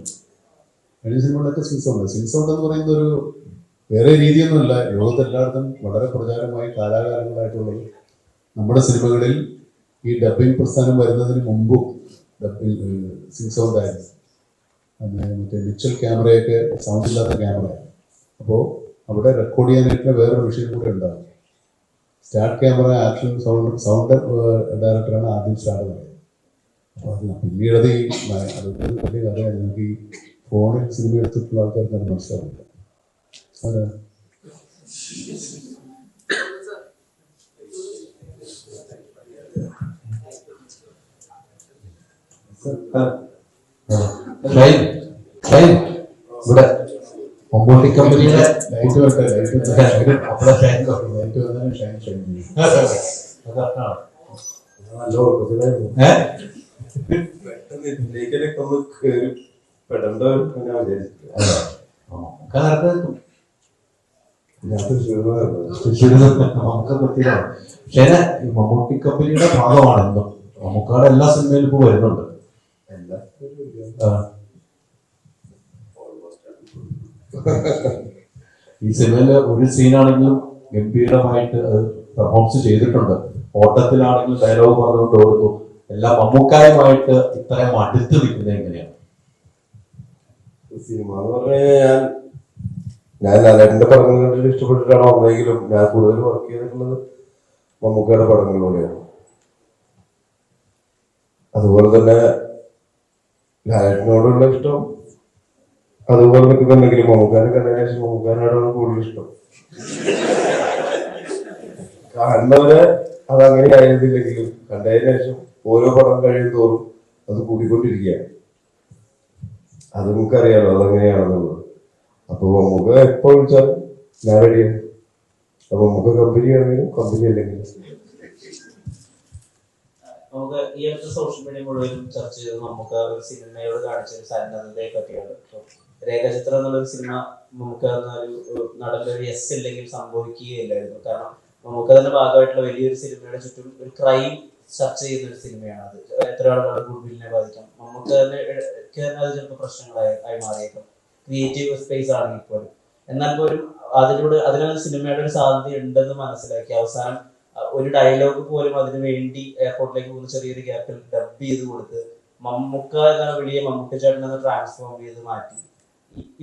കഴിഞ്ഞ സിനിമകളിലൊക്കെ സിൻസ് ഉണ്ട്. സിൻസ് ഉണ്ടെന്ന് പറയുന്ന ഒരു വേറെ രീതിയൊന്നുമല്ല, ലോകത്തെല്ലായിടത്തും വളരെ പ്രചാരമായി കാലാകാലങ്ങളായിട്ടുള്ളത്. നമ്മുടെ സിനിമകളിൽ ഈ ഡബ്ബിംഗ് പ്രസ്ഥാനം വരുന്നതിന് മുമ്പും സിൻസ് സൗണ്ട് ആയിരുന്നു. മറ്റേ മിച്ചൽ ക്യാമറയൊക്കെ സൗണ്ട് ഇല്ലാത്ത ക്യാമറയാണ്. അപ്പോൾ അവിടെ റെക്കോർഡ് ചെയ്യാനായിട്ട് വേറൊരു മെഷീൻ കൂടെ ഉണ്ടാകും. സ്റ്റാർട്ട് ക്യാമറ ആക്ഷൻ സൗണ്ട് ഡയറക്ടറാണ് ആദ്യം സ്റ്റാർട്ട് പറയുന്നത്. അപ്പോൾ അത് പിന്നീടത് അതൊക്കെ വലിയ കഥയാണ്. നമുക്ക് ഈ ഫോണിൽ സിനിമ എടുത്തിട്ടുള്ള ആൾക്കാർക്ക് അത് മനസ്സിലാവില്ല. അതെ, ഇവിടെ മമ്മൂട്ടി കമ്പനിയുടെ ലൈറ്റ് വരട്ടെ, ലൈറ്റ് വന്നാലും ഷൈൻ ചെയ്യും. മമ്മൂട്ടി കമ്പനിയുടെ ഭാഗമാണ് എന്നും. മമ്മൂക്കാടെ എല്ലാ സിനിമയിലും ഇപ്പൊ വരുന്നുണ്ട്. ഈ സിനിമയില് ഒരു സീനാണെങ്കിലും ഗംഭീരമായിട്ട് അത് പെർഫോമൻസ് ചെയ്തിട്ടുണ്ട്. ഓട്ടത്തിലാണെങ്കിലും ഡയലോഗ് പറഞ്ഞുകൊണ്ട് ഓടുന്നു. എല്ലാം മമ്മൂക്കായുമായിട്ട് ഇത്രയും അടുത്ത് നിൽക്കുന്നത് എങ്ങനെയാണ്? സിനിമ എന്ന് പറഞ്ഞു കഴിഞ്ഞാൽ ഞാൻ ലാലേട്ടന്റെ പടങ്ങൾ കണ്ടിട്ട് ഇഷ്ടപ്പെട്ടിട്ടാണ് വന്നെങ്കിലും ഞാൻ കൂടുതൽ വർക്ക് ചെയ്തിട്ടുള്ളത് മമ്മൂക്കയുടെ പടങ്ങളിലൂടെയാണ്. അതുപോലെ തന്നെ ലാലേട്ടനോടുള്ള ഇഷ്ടം അതുപോലെ നിൽക്കുന്നുണ്ടെങ്കിലും മമ്മൂക്കാനെ കണ്ടതിന് ശേഷം മമ്മൂക്കാനോടാണ് കൂടുതൽ ഇഷ്ടം. കാണുന്നവരെ അതങ്ങനെ ആയിരുന്നില്ലെങ്കിലും കണ്ടതിന് ശേഷം ഓരോ പടം കഴിയും തോറും അത് കൂടിക്കൊണ്ടിരിക്കുകയാണ്. അത് നമുക്കറിയാലോ അതെങ്ങനെയാണെന്നുള്ളത്. അപ്പൊ മമ്മൂക്ക എപ്പോ വിളിച്ചാലും ഞാൻ റെഡിയാണ്. അപ്പൊ മമ്മൂക്ക കമ്പനി ആണെങ്കിലും കമ്പനി അല്ലെങ്കിലും. നമുക്ക് ഈ അടുത്ത സോഷ്യൽ മീഡിയ മുഴുവനും ചർച്ച ചെയ്തത് നമുക്ക് ഒരു സിനിമയോട് കാണിച്ച ഒരു സന്നദ്ധതയെ പറ്റിയാണ്. രേഖാചിത്രം എന്നുള്ളൊരു സിനിമ നമുക്ക് ഒരു നടന്റെ ഒരു എസ് ഇല്ലെങ്കിൽ സംഭവിക്കുകയില്ലായിരുന്നു. കാരണം നമുക്ക് അതിന്റെ ഭാഗമായിട്ടുള്ള വലിയൊരു സിനിമയുടെ ചുറ്റും ഒരു ക്രൈം ചർച്ച ചെയ്യുന്ന ഒരു സിനിമയാണ്. അത് എത്ര ആളുകളുടെ ഗുഡ്വില്ലിനെ ബാധിക്കാം. നമുക്ക് തന്നെ അത് ചിലപ്പോൾ പ്രശ്നങ്ങളായി മാറിയേക്കാം. ക്രിയേറ്റീവ് സ്പേസ് ആണെങ്കിൽ പോലും. എന്നാൽ പോലും അതിനൊരു സിനിമയുടെ ഒരു സാധ്യത ഉണ്ടെന്ന് മനസ്സിലാക്കി അവസാനം ഒരു ഡയലോഗ് പോലും അതിനു വേണ്ടി എയർപോർട്ടിലേക്ക് പോകുന്ന ചെറിയൊരു ഗ്യാപ്പിൽ ഡബ് ചെയ്ത് കൊടുത്ത് മമ്മൂക്ക എന്ന വിളിയെ മമ്മൂക്ക ചേട്ടൻ എന്ന് ട്രാൻസ്ഫോം ചെയ്ത് മാറ്റി.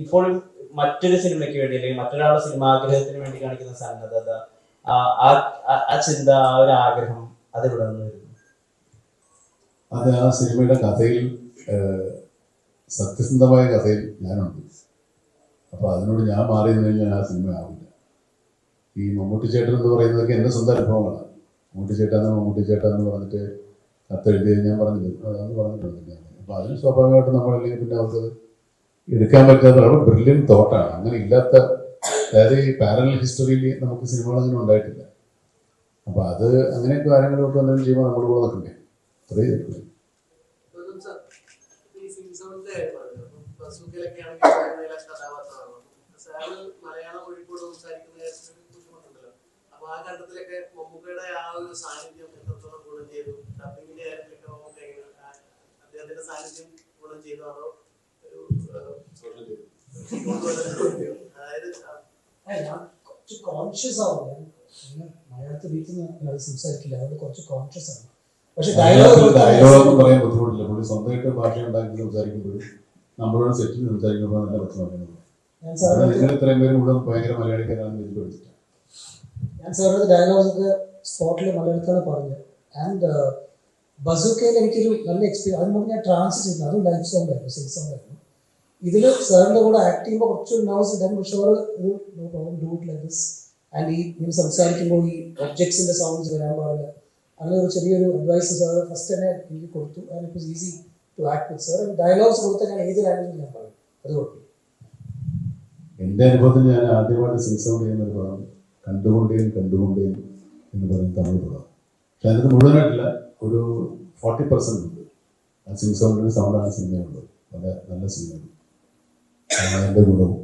ഇപ്പോഴും മറ്റൊരു സിനിമയ്ക്ക് വേണ്ടി അല്ലെങ്കിൽ മറ്റൊരാളുടെ സിനിമാഗ്രഹത്തിന് വേണ്ടി കാണിക്കുന്ന സന്നദ്ധത, ആ ചിന്ത, ആ ഒരു ആഗ്രഹം അതെവിടെ നിന്ന് വരുന്നു? അത് ആ സിനിമയുടെ കഥയിൽ, സത്യസന്ധമായ കഥയിൽ ഞാനുണ്ട്. അപ്പോൾ അതിനോട് ഞാൻ മാറി നിന്ന് കഴിഞ്ഞാൽ ആ സിനിമ ആവില്ല. ഈ മമ്മൂട്ടി ചേട്ടൻ എന്ന് പറയുന്നതൊക്കെ എൻ്റെ സ്വന്തം അനുഭവങ്ങളാണ്. മമ്മൂട്ടി ചേട്ടാന്ന് പറഞ്ഞിട്ട് കത്തെഴുതിയത് ഞാൻ പറഞ്ഞില്ല, അതാന്ന് പറഞ്ഞിട്ടുണ്ട്. അപ്പോൾ അതിന് സ്വാഭാവികമായിട്ട് നമ്മളല്ലെങ്കിൽ പിന്നെ അവർക്കത് എടുക്കാൻ പറ്റാത്ത ബ്രില്യൻ തോട്ടാണ്. അങ്ങനെ ഇല്ലാത്ത, അതായത് ഈ പാരലൽ ഹിസ്റ്ററിയിൽ നമുക്ക് സിനിമകളൊന്നും ഉണ്ടായിട്ടില്ല. അപ്പോൾ അത് അങ്ങനെയൊക്കെ കാര്യങ്ങളൊക്കെ എന്തെങ്കിലും ചെയ്യുമ്പോൾ നമ്മുടെ കൂടെ നിൽക്കണ്ടേ, അത്രയും ചെയ്തിട്ടില്ല. മലയാളം കോഴിക്കോട് സംസാരിക്കുന്ന ബുദ്ധിമുട്ടുണ്ടല്ലോ. അപ്പൊ ആ ഘട്ടത്തിലൊക്കെ മമ്മൂക്കയുടെ ആ ഒരു സാന്നിധ്യം എത്രത്തോളം ഗുണം ചെയ്തു? ഡബിങ്ങിന്റെ കാര്യത്തിലൊക്കെ മമ്മൂക്ക അദ്ദേഹത്തിന്റെ സാന്നിധ്യം ഗുണം ചെയ്തു, അതോ ഞാൻ കുറച്ച് കോൺഷ്യസ് ആവും. മലയാളത്തിൽ വീട്ടിൽ നിന്ന് സംസാരിക്കില്ല, അതുകൊണ്ട് കുറച്ച് കോൺഷ്യസ് ആണ്. പക്ഷെ ഡയലോഗ് പറയാൻ ബുദ്ധിമുട്ടില്ല. പുള്ളി സ്വന്തമായിട്ട് ഭാഷ ഉണ്ടാക്കി സംസാരിക്കുമ്പോഴും നമ്മളോട് സെറ്റിൽ സംസാരിക്കുമ്പോൾ നല്ല പ്രശ്നമാണ്. നിങ്ങൾ ഇത്രയും പേരും കൂടെ ഭയങ്കര മലയാളിക്കാരാണെന്ന് എനിക്ക് പഠിച്ചിട്ട് ഞാൻ സാറിന്റെ ഡയലോഗ്സ് ഒക്കെ സ്പോട്ടിൽ മലയാളത്തിലാണ് പറഞ്ഞത്. ആൻഡ് ബസൂക്കയിൽ എനിക്കൊരു നല്ല എക്സ്പീരിയൻസ്, അതിന് മുമ്പ് ഞാൻ ട്രാൻസ് ചെയ്തു, അതും ലൈഫ് സോങ് ആയിരുന്നു, സിംഗ് സോങ് ആയിരുന്നു. ഇതിൽ സാറിൻ്റെ കൂടെ ആക്ട് ചെയ്യുമ്പോൾ കുറച്ചൊരു നർവസ് ഉണ്ടായിരുന്നു. പക്ഷേ അവർ no problem do it like this. And ഈ ഇങ്ങനെ സംസാരിക്കുമ്പോൾ ഈ ഒബ്ജക്ട്സിൻ്റെ സൗണ്ട്സ് വരാൻ പാടില്ല, അങ്ങനെ ഒരു ചെറിയൊരു അഡ്വൈസ് സാർ ഫസ്റ്റ് തന്നെ എനിക്ക് കൊടുത്തു. And it was easy to act with sir. Dialogues കൊടുത്താൽ ഞാൻ ഏത് ലാംഗ്വേജിൽ ഞാൻ പറയും, അത് കുഴപ്പമില്ല. എൻ്റെ അനുഭവത്തിൽ ഞാൻ ആദ്യമായിട്ട് സിംഗ് സൗണ്ട് ചെയ്യുന്ന ഒരു പടം കണ്ടുകൊണ്ടേയും എന്ന് പറയുന്ന തമിഴ് പടം. പക്ഷെ അതിനകത്ത് മുഴുവനായിട്ടില്ല, ഒരു 40% ഉണ്ട്. ആ സിംഗ് സൗണ്ടിൻ്റെ സൗണ്ടാണ് സിനിമയുള്ളത്. നല്ല സിനിമയാണ്, എൻ്റെ ഗുണവും.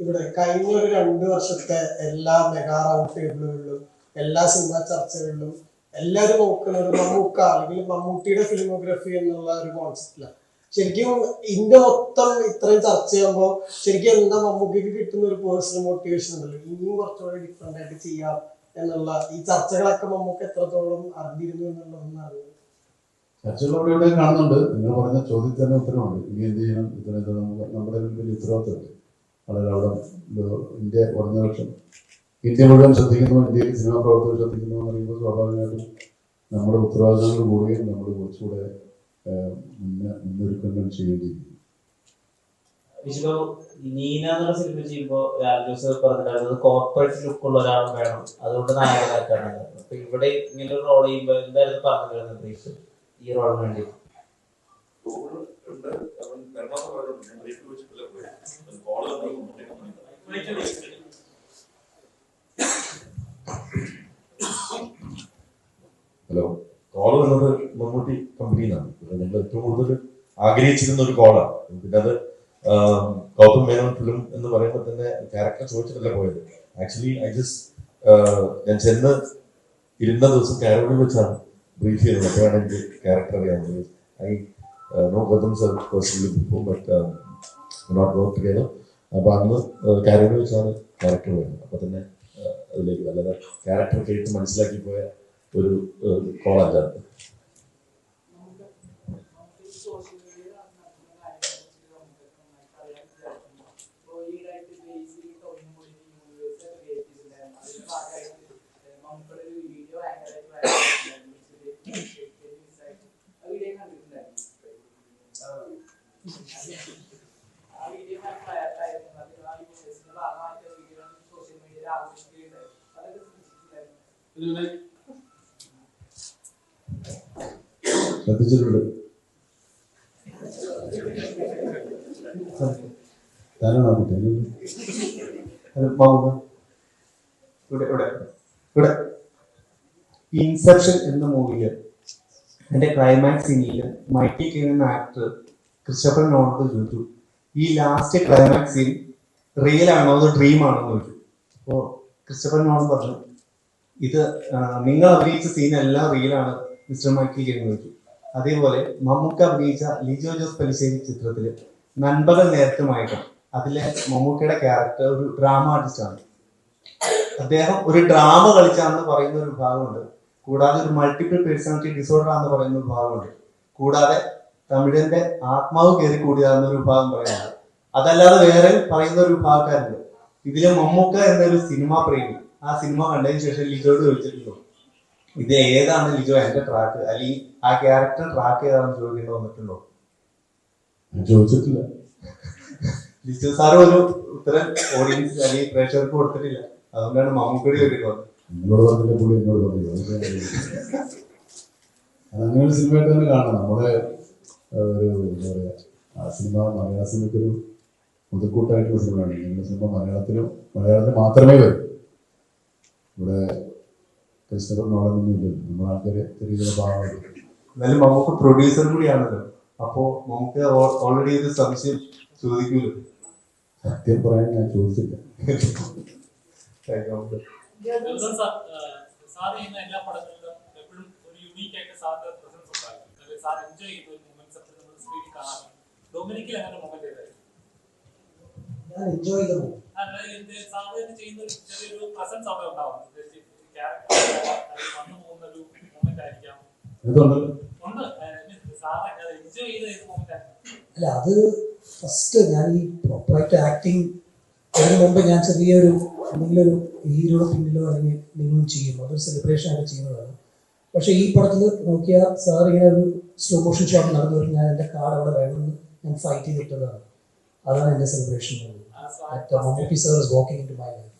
ഇവിടെ കഴിഞ്ഞ ഒരു 2 വർഷത്തെ എല്ലാ മെഗാ റൗണ്ട് ടേബിളുകളിലും എല്ലാ സിനിമാ ചർച്ചകളിലും എല്ലാവരും നോക്കുന്നത് മമ്മൂക്ക അല്ലെങ്കിൽ മമ്മൂട്ടിയുടെ ഫിലിമോഗ്രഫി എന്നുള്ള ഒരു കോൺസെപ്റ്റിലാണ്. ശരിക്കും ഇന്ത്യ മൊത്തം ഇത്രയും ചർച്ച ചെയ്യുമ്പോൾ ശരിക്കും എന്താ മമ്മൂക്കിക്ക് കിട്ടുന്ന ഒരു പേഴ്സണൽ മോട്ടിവേഷൻ ഉണ്ടല്ലോ, ഇനിയും കുറച്ചുകൂടി ഡിഫറെന്റ് ആയിട്ട് ചെയ്യാം എന്നുള്ള ഈ ചർച്ചകളൊക്കെ മമ്മൂക്ക എത്രത്തോളം അറിഞ്ഞിരുന്നു എന്നുള്ളതൊന്നും അറിയുന്നത്. ചർച്ചകളോടെ ഇവിടെ കാണുന്നുണ്ട്. നിങ്ങൾ പറഞ്ഞ ചോദ്യത്തിൽ തന്നെ ഉത്തരവുണ്ട്. ഇനി എന്ത് ചെയ്യണം, ഇത്ര നമ്മുടെ വലിയ ഉത്തരവാദിത്തമുണ്ട്. വളരെ അവിടെ ഇന്ത്യ കുറഞ്ഞപക്ഷം ഇന്ത്യ മുഴുവൻ ശ്രദ്ധിക്കുന്നു, ഇന്ത്യയിൽ സിനിമാ പ്രവർത്തകർ ശ്രദ്ധിക്കുന്നു എന്ന് പറയുമ്പോൾ സ്വാഭാവികമായിട്ടും നമ്മുടെ ഉത്തരവാദിത്തങ്ങൾ കൂടുകയും നമ്മൾ കുറച്ചുകൂടെ മുന്നൊരുക്കങ്ങൾ ചെയ്യേണ്ടിയിരിക്കുന്നു. നീന എന്നുള്ള സിനിമ ചെയ്യുമ്പോൾ ജോസഫ് പറഞ്ഞിട്ടുണ്ടായിരുന്നത് കോർപ്പറേറ്റ് ലുക്കുള്ള ഒരാൾ വേണം, അതുകൊണ്ട് നായകനാക്കാണ്. അപ്പൊ ഇവിടെ ഇങ്ങനെ ഒരു റോൾ ചെയ്യുമ്പോൾ എന്തായാലും പറഞ്ഞിരുന്നത് ബ്രീഫ് ഈ റോളിന് വേണ്ടി? ഹലോ, കോൾ എന്നത് മമ്മൂട്ടി കമ്പനിന്നാണ്. നമ്മൾ ഏറ്റവും കൂടുതൽ ആഗ്രഹിച്ചിരുന്ന ഒരു കോളാണ്. പിന്നെ അത് ഗൗതം മേനോൻ ഫിലിം എന്ന് പറയുമ്പോൾ തന്നെ ക്യാരക്ടർ ചോദിച്ചിട്ടല്ല പോയത്. ആക്ച്വലി ഞാൻ ചെന്ന് ഇരുന്ന ദിവസം കാരോളിൽ വെച്ചാണ് ബ്രീഫ് ചെയ്യുന്നത്. അപ്പോഴാണ് എനിക്ക് ക്യാരക്ടർ അറിയാവുന്നത്. I know Gautham sir personally before, but not work together. അപ്പൊ അന്ന് കാരോളിൽ വെച്ചാണ് ക്യാരക്ടർ വരുന്നത്. അപ്പൊ തന്നെ അതിലേക്ക് നല്ലത് ക്യാരക്ടർ കേട്ട് മനസ്സിലാക്കി പോയ ഒരു കോളല്ല അത്. ശ്രദ്ധിച്ചിട്ടുണ്ട്. ഇൻസെപ്ഷൻ എന്ന മൂവിയില് എന്റെ ക്ലൈമാക്സ് സീനില് മൈറ്റി കിങ് എന്ന ആക്ടർ ക്രിസ്റ്റഫർ നോളനോട് ചോദിച്ചു, ഈ ലാസ്റ്റ് ക്ലൈമാക്സ് സീൻ റിയൽ ആണോ അതോ ഡ്രീം ആണോ എന്ന് ചോദിച്ചു. അപ്പോൾ ക്രിസ്റ്റഫർ നോളൻ പറഞ്ഞു, ഇത് നിങ്ങൾ അഭിനയിച്ച സീൻ എല്ലാം റിയൽ ആണ് മിസ്റ്റർ മൈറ്റി കിങ് എന്ന് ചോദിച്ചു. അതേപോലെ മമ്മൂക്ക അഭിനയിച്ച ലിജോ ജോസ് പല്ലിശ്ശേരി ചിത്രത്തില് നൻപകൽ നേരത്തെ മയക്കം, അതിലെ മമ്മൂക്കയുടെ ക്യാരക്ടർ ഒരു ഡ്രാമ ആർട്ടിസ്റ്റ് ആണ്. അദ്ദേഹം ഒരു ഡ്രാമ കളിച്ചാണെന്ന് പറയുന്ന ഒരു വിഭാഗമുണ്ട്, കൂടാതെ ഒരു മൾട്ടിപ്പിൾ പേഴ്സണാലിറ്റി ഡിസോർഡർ ആണെന്ന് പറയുന്ന ഒരു വിഭാഗമുണ്ട്, കൂടാതെ തമിഴന്റെ ആത്മാവ് കയറി കൂടിയാകുന്ന ഒരു വിഭാഗം പറയുന്നത്. അതല്ലാതെ വേറെ പറയുന്ന ഒരു വിഭാഗക്കാരുണ്ട്. ഇതിലെ മമ്മൂക്ക എന്നൊരു സിനിമാ പ്രേമി ആ സിനിമ കണ്ടതിന് ശേഷം ലിജോയോട് ചോദിച്ചിട്ടുണ്ടോ ഇത് ഏതാണ് ലിജോ എന്റെ ട്രാക്ക്, അല്ലെങ്കിൽ ആ ക്യാരക്ടർ ട്രാക്ക് ഏതാണെന്ന് ചോദിക്കേണ്ടി വന്നിട്ടുണ്ടോ? ചോദിച്ചിട്ടില്ല. ലിജോ സാറ് ഒരു ഉത്തരം ഓഡിയൻസ് അല്ലെങ്കിൽ പ്രേക്ഷകർക്ക് കൊടുത്തിട്ടില്ല. അതുകൊണ്ടാണ് മമ്മൂക്കടി ചോദിക്കുന്നത്. നിങ്ങളോട് പറഞ്ഞില്ല, പുള്ളി എന്നോട് പറഞ്ഞു. അതങ്ങനെ ഒരു സിനിമയായിട്ട് തന്നെ കാണണം. നമ്മുടെ ഒരു എന്താ പറയുക, ആ സിനിമ മലയാള സിനിമയ്ക്കൊരു മുതൽക്കൂട്ടായിട്ടുള്ള സിനിമയാണ്. നിങ്ങളുടെ സിനിമ മലയാളത്തിൽ മാത്രമേ വരും. ഇവിടെ ക്രിസ്റ്റഫർ നോളനൊന്നും ഇല്ലല്ലോ. നമ്മുടെ ആൾക്കാർ ചെറിയ ചെറിയ ഭാഗമാണ്. എന്നാലും മമ്മൂക്ക പ്രൊഡ്യൂസർ കൂടിയാണല്ലോ. അപ്പോ നമുക്ക് ഓൾറെഡി ഒരു സംശയം ചോദിക്കൂലോ. സത്യം പറയാൻ ഞാൻ ചോദിച്ചില്ല. സാർ ചെയ്യുന്ന എല്ലാ പടങ്ങളിലും എപ്പോഴും ഒരു യുണീക്ക് ആയിട്ട് സാറിന്റെ പ്രസൻസ് ഉണ്ടാകും. സാർ എൻജോയ് ചെയ്യുന്ന ഒരു മൊമെന്റ്സ് നമ്മൾ സ്ക്രീനിൽ കാണാൻ ഡൊമിനിക്കിൽ അങ്ങനെ മൊമെന്റ് ഏതായിരുന്നു? ഞാൻ എൻജോയ് ചെയ്ത സാർ ചെയ്യുന്ന ഒരു ചെറിയൊരു പ്രസൻസ് അവിടെ ഉണ്ടാവും. വന്നു പോകുന്ന ഒരു മൊമെന്റ് ആയിരിക്കാം. സാറ് എൻജോയ് ചെയ്ത മൊമെന്റ് ആയിരിക്കും. അല്ല, അത് ഫസ്റ്റ് ഞാൻ ഈ പ്രോപ്പറായിട്ട് ആക്ടിങ് അതിന് മുമ്പ് ഞാൻ ചെറിയൊരു എന്തെങ്കിലും ഒരു ഹീറോയുടെ പിന്നിലോ അല്ലെങ്കിൽ എന്തെങ്കിലും ചെയ്യും. അതൊരു സെലിബ്രേഷൻ ആയിട്ട് ചെയ്യുന്നതാണ്. പക്ഷേ ഈ പടത്തിൽ നോക്കിയാൽ സാർ ഇങ്ങനെ ഒരു സ്ലോ മോഷൻ ഷോട്ട് നടന്നു വരും. ഞാൻ എൻ്റെ കാർഡ് അവിടെ വേണമെന്ന് ഞാൻ ഫൈറ്റ് ചെയ്തിട്ടതാണ്. അതാണ് എൻ്റെ celebration. Mammootty sir is walking into my life.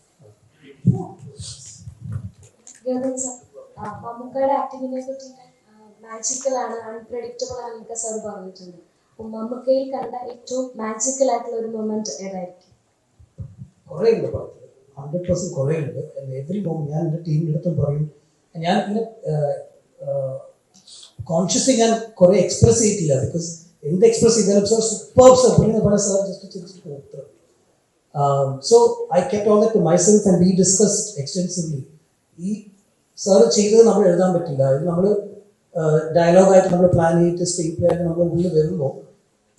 മമ്മൂക്കയുടെ ആക്ടിങ്ങിനെ പറ്റി മാജിക്കൽ ആണ്, അൺപ്രഡിക്റ്റബിൾ ആണെന്നൊക്കെ സാർ പറഞ്ഞിട്ടുണ്ട്. അപ്പോൾ മമ്മൂക്കയിൽ കണ്ട ഏറ്റവും മാജിക്കൽ ആയിട്ടുള്ള ഒരു മൊമെന്റ് ഏതായിരിക്കും? കുറേ ഉണ്ട് പടത്തിൽ, 100% കുറേ ഉണ്ട്. എവറി മൊമെന്റ് ഞാൻ എൻ്റെ ടീമിൻ്റെ അടുത്തും പറയും. ഞാൻ ഇങ്ങനെ കോൺഷ്യസ്ലി ഞാൻ കുറേ എക്സ്പ്രസ് ചെയ്തിട്ടില്ല. ബിക്കോസ് എന്ത് എക്സ്പ്രസ് ചെയ്താലും സാർ സൂപ്പർ സപ്പോർട്ടിങ് പറഞ്ഞ സാർ ജസ്റ്റ് ചിരിച്ചിട്ട് പോകും. So I kept all that to myself and we discussed extensively. ഈ സാർ ചെയ്തത് നമ്മൾ എഴുതാൻ പറ്റില്ല. ഇത് നമ്മൾ ഡയലോഗായിട്ട് നമ്മൾ പ്ലാൻ ചെയ്തിട്ട് സ്ക്രീൻ പ്ലേ ആയിട്ട് നമ്മൾ ഉള്ളിൽ വരുമ്പോൾ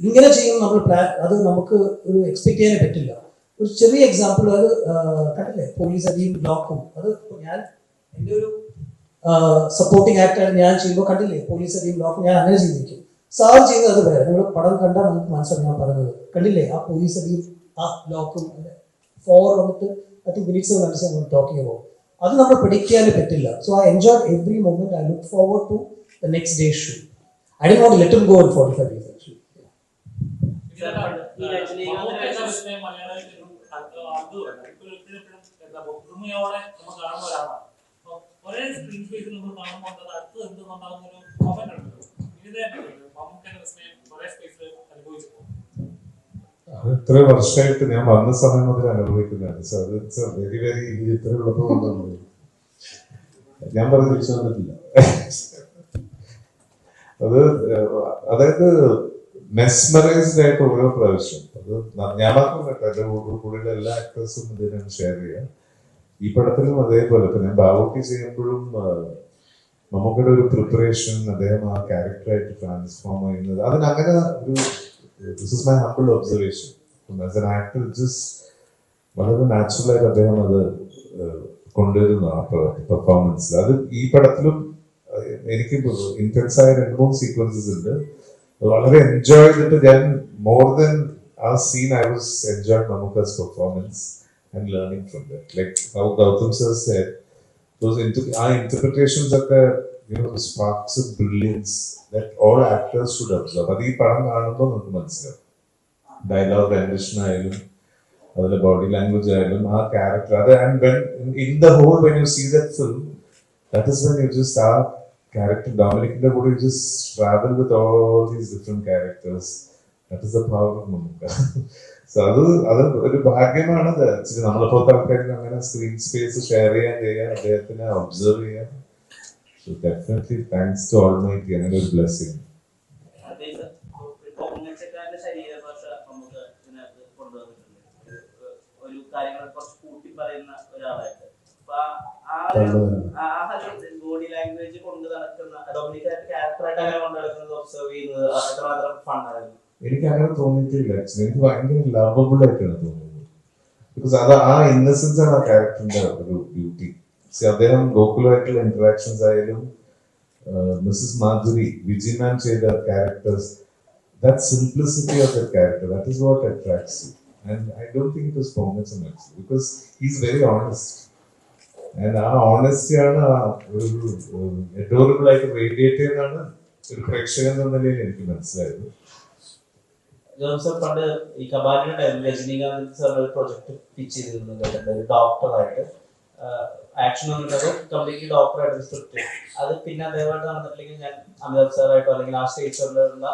ഇങ്ങനെ ചെയ്യും നമ്മൾ പ്ലാൻ, അത് നമുക്ക് ഒരു എക്സ്പെക്ട് ചെയ്യാനേ പറ്റില്ല. ഒരു ചെറിയ എക്സാമ്പിൾ, അത് കണ്ടില്ലേ പോലീസ് അടിയും ബ്ലോക്കും. അത് ഞാൻ എൻ്റെ ഒരു സപ്പോർട്ടിങ് ആക്ടറായിട്ട് ഞാൻ ചെയ്യുമ്പോൾ കണ്ടില്ലേ പോലീസ് അടിയും ബ്ലോക്കും ഞാൻ അങ്ങനെ ചെയ്തിരിക്കും. സാർ ചെയ്യുന്നത് അത് വേറെ. നിങ്ങൾ പടം കണ്ടാൽ നമുക്ക് മനസ്സിലാവും ഞാൻ പറയുന്നത്. കണ്ടില്ലേ ആ പോലീസ് അടിയും ആ ബ്ലോക്കും ഫോർ വന്നിട്ട് I think minutes understand talking about. അത് നമ്മൾ പ്രെഡിക്റ്റ് ചെയ്യാനേ പറ്റില്ല. So I enjoy every moment. I look forward to the next day shoot. I did not let him go in 45 days actually. ഇത്ര വർഷമായിട്ട് ഞാൻ വന്ന സമയം മുതൽ അനുഭവിക്കുന്നതാണ്. വെരി വെരി ഇത്ര എളുപ്പം ഞാൻ പറഞ്ഞ് തിരിച്ചു വന്നിട്ടില്ല. അത് അതായത് മെസ്മറൈസ്ഡ് ആയിട്ട് ഓരോ പ്രാവശ്യം അത് ഞാൻ മാത്രമല്ല, എൻ്റെ കൂടെയുള്ള എല്ലാ ആക്ടേഴ്സും ഇതിനാണ് ഷെയർ ചെയ്യുക. ഈ പടത്തിലും അതേപോലെ ഇപ്പൊ ഞാൻ ബാബുട്ടി ചെയ്യുമ്പോഴും നമുക്കൊരു ഒരു പ്രിപ്പറേഷൻ, അദ്ദേഹം ആ ക്യാരക്ടറായിട്ട് ട്രാൻസ്ഫോം ചെയ്യുന്നത് അതിനങ്ങനെ ഒരു this is my humble observation as an actor. Just വളരെ നാച്ചുറലായിട്ട് അദ്ദേഹം അത് കൊണ്ടുവരുന്നു ആ പെർഫോമൻസിൽ. അത് ഈ പടത്തിലും എനിക്ക് ഇന്റൻസ് ആയ 2-3 സീക്വൻസസ് ഉണ്ട്. വളരെ എൻജോയ് ചെയ്തിട്ട് ഞാൻ മോർ ദൻ ആ scene I was enjoy Mammookka's performance and learning from that. Like how Gautham sir said, ആ ഇന്റർപ്രിറ്റേഷൻസ് ഒക്കെ sparks of brilliance that all actors should observe. അത് ഈ പടം കാണുമ്പോൾ നമുക്ക് മനസ്സിലാവും. ഡയലോഗ് റെൻഡിഷൻ ആയാലും അതുപോലെ ബോഡി ലാംഗ്വേജ് ആയാലും ആ ക്യാരക്ടർ അത്. And when in the whole when you see that film, that is when you just are character Dominic's കൂടെ you just travel with all these different characters. That is the power of Mammootka. So അത് ഒരു ഭാഗ്യമാണ്. നമ്മളെപ്പോലത്തെ ആൾക്കാർക്ക് അങ്ങനെ screen space share ചെയ്യാൻ അദ്ദേഹത്തിനെ observe ചെയ്യാൻ. So definitely thanks to Almighty, അങ്ങനെ ഒരു ബ്ലെസ്സിങ്. ഒരു കാര്യങ്ങളെ കുറച്ച് കൂട്ടി പറയുന്ന ഒരാളായിട്ട് ബോഡി ലാംഗ്വേജ് കൊണ്ട് നടക്കുന്ന ഡൊമിനിക്കായിട്ട് ക്യാരക്ടറായിട്ട് അങ്ങനെ കൊണ്ട് നടക്കുന്നത് ഒബ്സർവ് ചെയ്യുന്നത് എത്രമാത്രം ഫണ്ണായിരുന്നു? എനിക്ക് അങ്ങനെ തോന്നിയിട്ടില്ല. എനിക്ക് ഭയങ്കര ലവബിൾ ആയിട്ടാണ് തോന്നുന്നത്. ബിക്കോസ് അത് ആ ഇന്നസെൻസ് ആണ് ആ ക്യാരക്ടറിന്റെ ഒരു ബ്യൂട്ടി. അദ്ദേഹം ഗോകുലുമായിട്ടുള്ള ഇന്ററാക്ഷൻസ് ആയാലും മിസ്സസ് മാധുരി, വിജയ് മാൻ ചെയ്ത characters that simplicity of the character, that is what attracts you. And I don't think it was Pongasan actually, because he's very honest. And ആ ഓണസ്റ്റിയാണ് ഒരു അഡോറബിൾ ആയിട്ട് റേഡിയേറ്റ് ചെയ്യുന്നതാണ് ഒരു പ്രേക്ഷകൻ എന്ന നിലയിൽ എനിക്ക് മനസ്സിലായത്. ജോസഫ് പണ്ട് ഈ കബാലിയുടെ ടൈമിൽ രജനീകാന്ത് സാറിന് ഒരു പ്രൊജക്ട് പിച്ച് ചെയ്തിരുന്നു കേട്ടിട്ടുണ്ട്, ഒരു ഡോക്ടറായിട്ട്. ആക്ഷൻ എന്നുള്ളത് കംപ്ലീറ്റ്ലി ഡോക്ടറായിട്ട് സ്ക്രിപ്റ്റ്. അത് പിന്നെ അതേപോലെ നടന്നിട്ടില്ലെങ്കിൽ ഞാൻ അമിതാഭ് സാറായിട്ടോ അല്ലെങ്കിൽ ആ സ്റ്റേജ് ഷോയിലുള്ള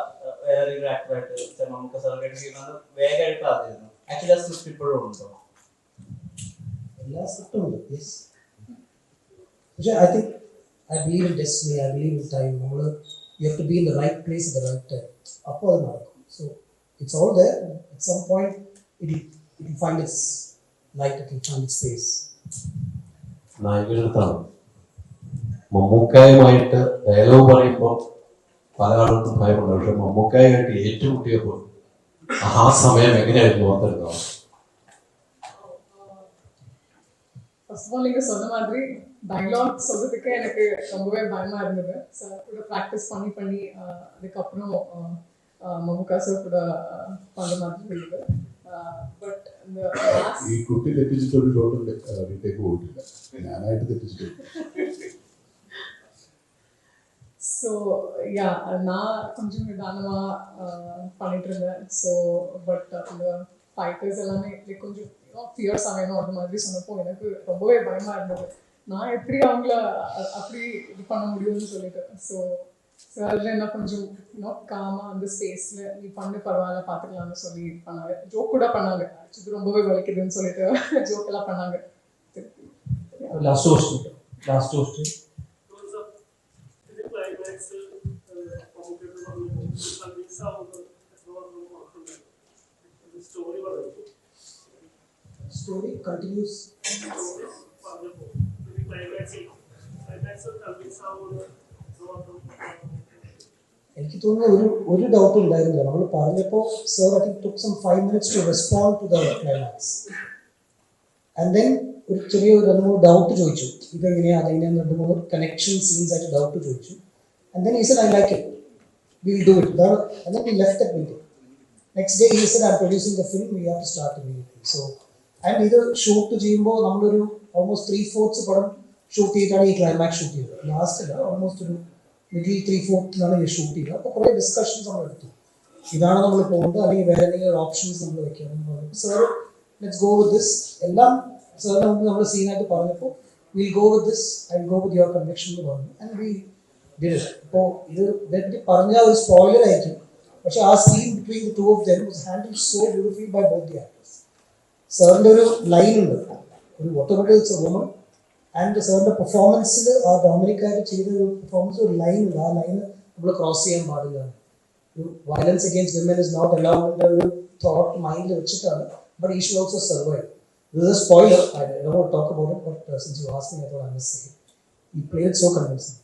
വേറെ ഒരു ആക്ടറായിട്ട് മമ്മൂക്ക സാറായിട്ട് ചെയ്യുന്നത് വേഗമായിട്ട് അറിഞ്ഞിരുന്നു. ആക്ച്വലി ആ സ്ക്രിപ്റ്റ് ഇപ്പോഴും ഉണ്ടോ? എല്ലാ സ്ക്രിപ്റ്റും ഉണ്ട്, യെസ്. പക്ഷേ I believe in destiny, I believe in time. You have to be in the right place at the right time. അപ്പോൾ അത് നടക്കും. So it's all there. At some point it will find its light, it will find its space. നായികയുടെ അടുത്താണ് മമ്മൂക്കായുമായിട്ട് dialogue പറയുമ്പോൾ പല ആളുകൾക്കും ഭയമുണ്ട്. പക്ഷെ മമ്മൂക്കായുമായിട്ട് ഏറ്റുമുട്ടിയപ്പോൾ ആ സമയം എങ്ങനെയായിരുന്നു ഓർത്തെടുക്കാം? ஃபர்ஸ்ட் ஆஃப் ஆல் நீங்கள் சொன்ன மாதிரி டயலாக் சொல்றதுக்கு எனக்கு ரொம்பவே பயமாக இருந்தது. சார் கூட ப்ராக்டிஸ் பண்ணி அதுக்கப்புறம் மம்முக்கா சார் கூட பண்ண மாதிரி இருந்தது. ബട്ട് ഈ കുട്ടി തെറ്റിച്ചിട്ടൊരു ഷോട്ടുണ്ട് വീട്ടിലേക്ക് പോയിട്ടില്ല, ഞാനായിട്ട് തെറ്റിച്ചിട്ടുണ്ട്. ஸோ யா நான் கொஞ்சம் நிதானமாக பண்ணிட்டு இருந்தேன். ஸோ பட் அந்த ஃபைட்டர்ஸ் எல்லாமே கொஞ்சம் ஃபியர்ஸாக வேணும் அந்த மாதிரி சொன்னப்போ எனக்கு ரொம்பவே பயமாக இருந்தது. நான் எப்படி அவங்கள அப்படி இது பண்ண முடியும்னு சொல்லிட்டு. ஸோ அதில் என்ன கொஞ்சம் காமாக அந்த ஸ்பேஸில் நீ பண்ணு பரவாயில்ல பார்த்துக்கலாம்னு சொல்லி பண்ணாங்க. ஜோக் கூட பண்ணாங்க, இது ரொம்பவே வலிக்குதுன்னு சொல்லிட்டு ஜோக் எல்லாம் பண்ணாங்க. Story continues. എനിക്ക് തോന്നുന്നു ഒരു ഡൗട്ട് ഉണ്ടായിരുന്നില്ല. നമ്മൾ പറഞ്ഞപ്പോൾ sir I think took some 5 minutes to respond to the climax. And then ഒരു ചെറിയ 2-3 ഡൗട്ട് ചോദിച്ചു, ഇതെങ്ങനെയാ അതെങ്ങനെയാ 2-3 കണക്ഷൻ സീൻസ് ആയിട്ട് ഡൗട്ട് ചോദിച്ചു. And then he said, I like it, we'll do it. And then we left that meeting. Next day he said, I'm producing the film, we have to start immediately. So and ഇത് shoot ചെയ്യുമ്പോൾ നമ്മളൊരു almost 3/4 പടം shoot ചെയ്തിട്ടാണ് ഈ climax shoot ചെയ്തത്. Last അല്ല, almost ഒരു middle 3/4 ഈ ഷൂട്ട് ചെയ്തത്. അപ്പോൾ കുറേ ഡിസ്കഷൻസ് നമ്മൾ എടുത്തു, ഇതാണ് നമ്മൾ പോകുന്നത് അല്ലെങ്കിൽ വേറെ എന്തെങ്കിലും ഓപ്ഷൻസ് നമ്മൾ വെക്കണം പറഞ്ഞു. Sir let's go with this. എല്ലാം സാറിന് മുമ്പ് നമ്മൾ സീനായിട്ട് പറഞ്ഞപ്പോൾ will go with this, I go with your conviction എന്ന് പറഞ്ഞു. And we did it. അപ്പോൾ ഇത് ഇതേപ്പറ്റി പറഞ്ഞാൽ ഒരു സ്പോയിലർ ആയിരിക്കും, പക്ഷേ ആ scene between the two of them was handled so beautifully by both the actors. സാറിൻ്റെ ഒരു ലൈൻ ഉണ്ട്, ഒരു വോട്ടബിൾ വുമൺ, ആൻഡ് സാറിൻ്റെ പെർഫോമൻസിൽ ആ ഡൊമിനിക്കായിട്ട് ചെയ്ത ഒരു പെർഫോമൻസ് ഒരു ലൈൻ ഉണ്ട്. ആ ലൈൻ നമ്മൾ ക്രോസ് ചെയ്യാൻ പാടില്ല. ഒരു violence against women is not allowed ഒരു തോട്ട് മൈൻഡിൽ വെച്ചിട്ടാണ്, ബട്ട് ഈ should also survive. This is a spoiler, I don't want to talk about it, but since you asked me, I thought I must say it. He played so convincing.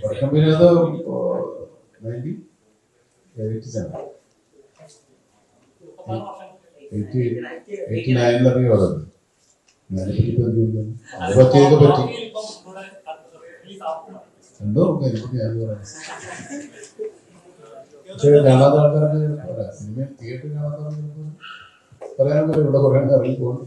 വടക്കം വിനോദ് 89 പറഞ്ഞത് ഞാനിപ്പോ പറ്റി എന്തോ എനിക്ക് ഞാൻ പറയാം. പക്ഷേ കാണാത്ത ആൾക്കാരൊക്കെ സിനിമ തിയേറ്ററിൽ കാണാത്ത ആൾക്കാർക്ക് പറയാനൊക്കെ ഇവിടെ കുറേ ഇറങ്ങി പോകുന്നു.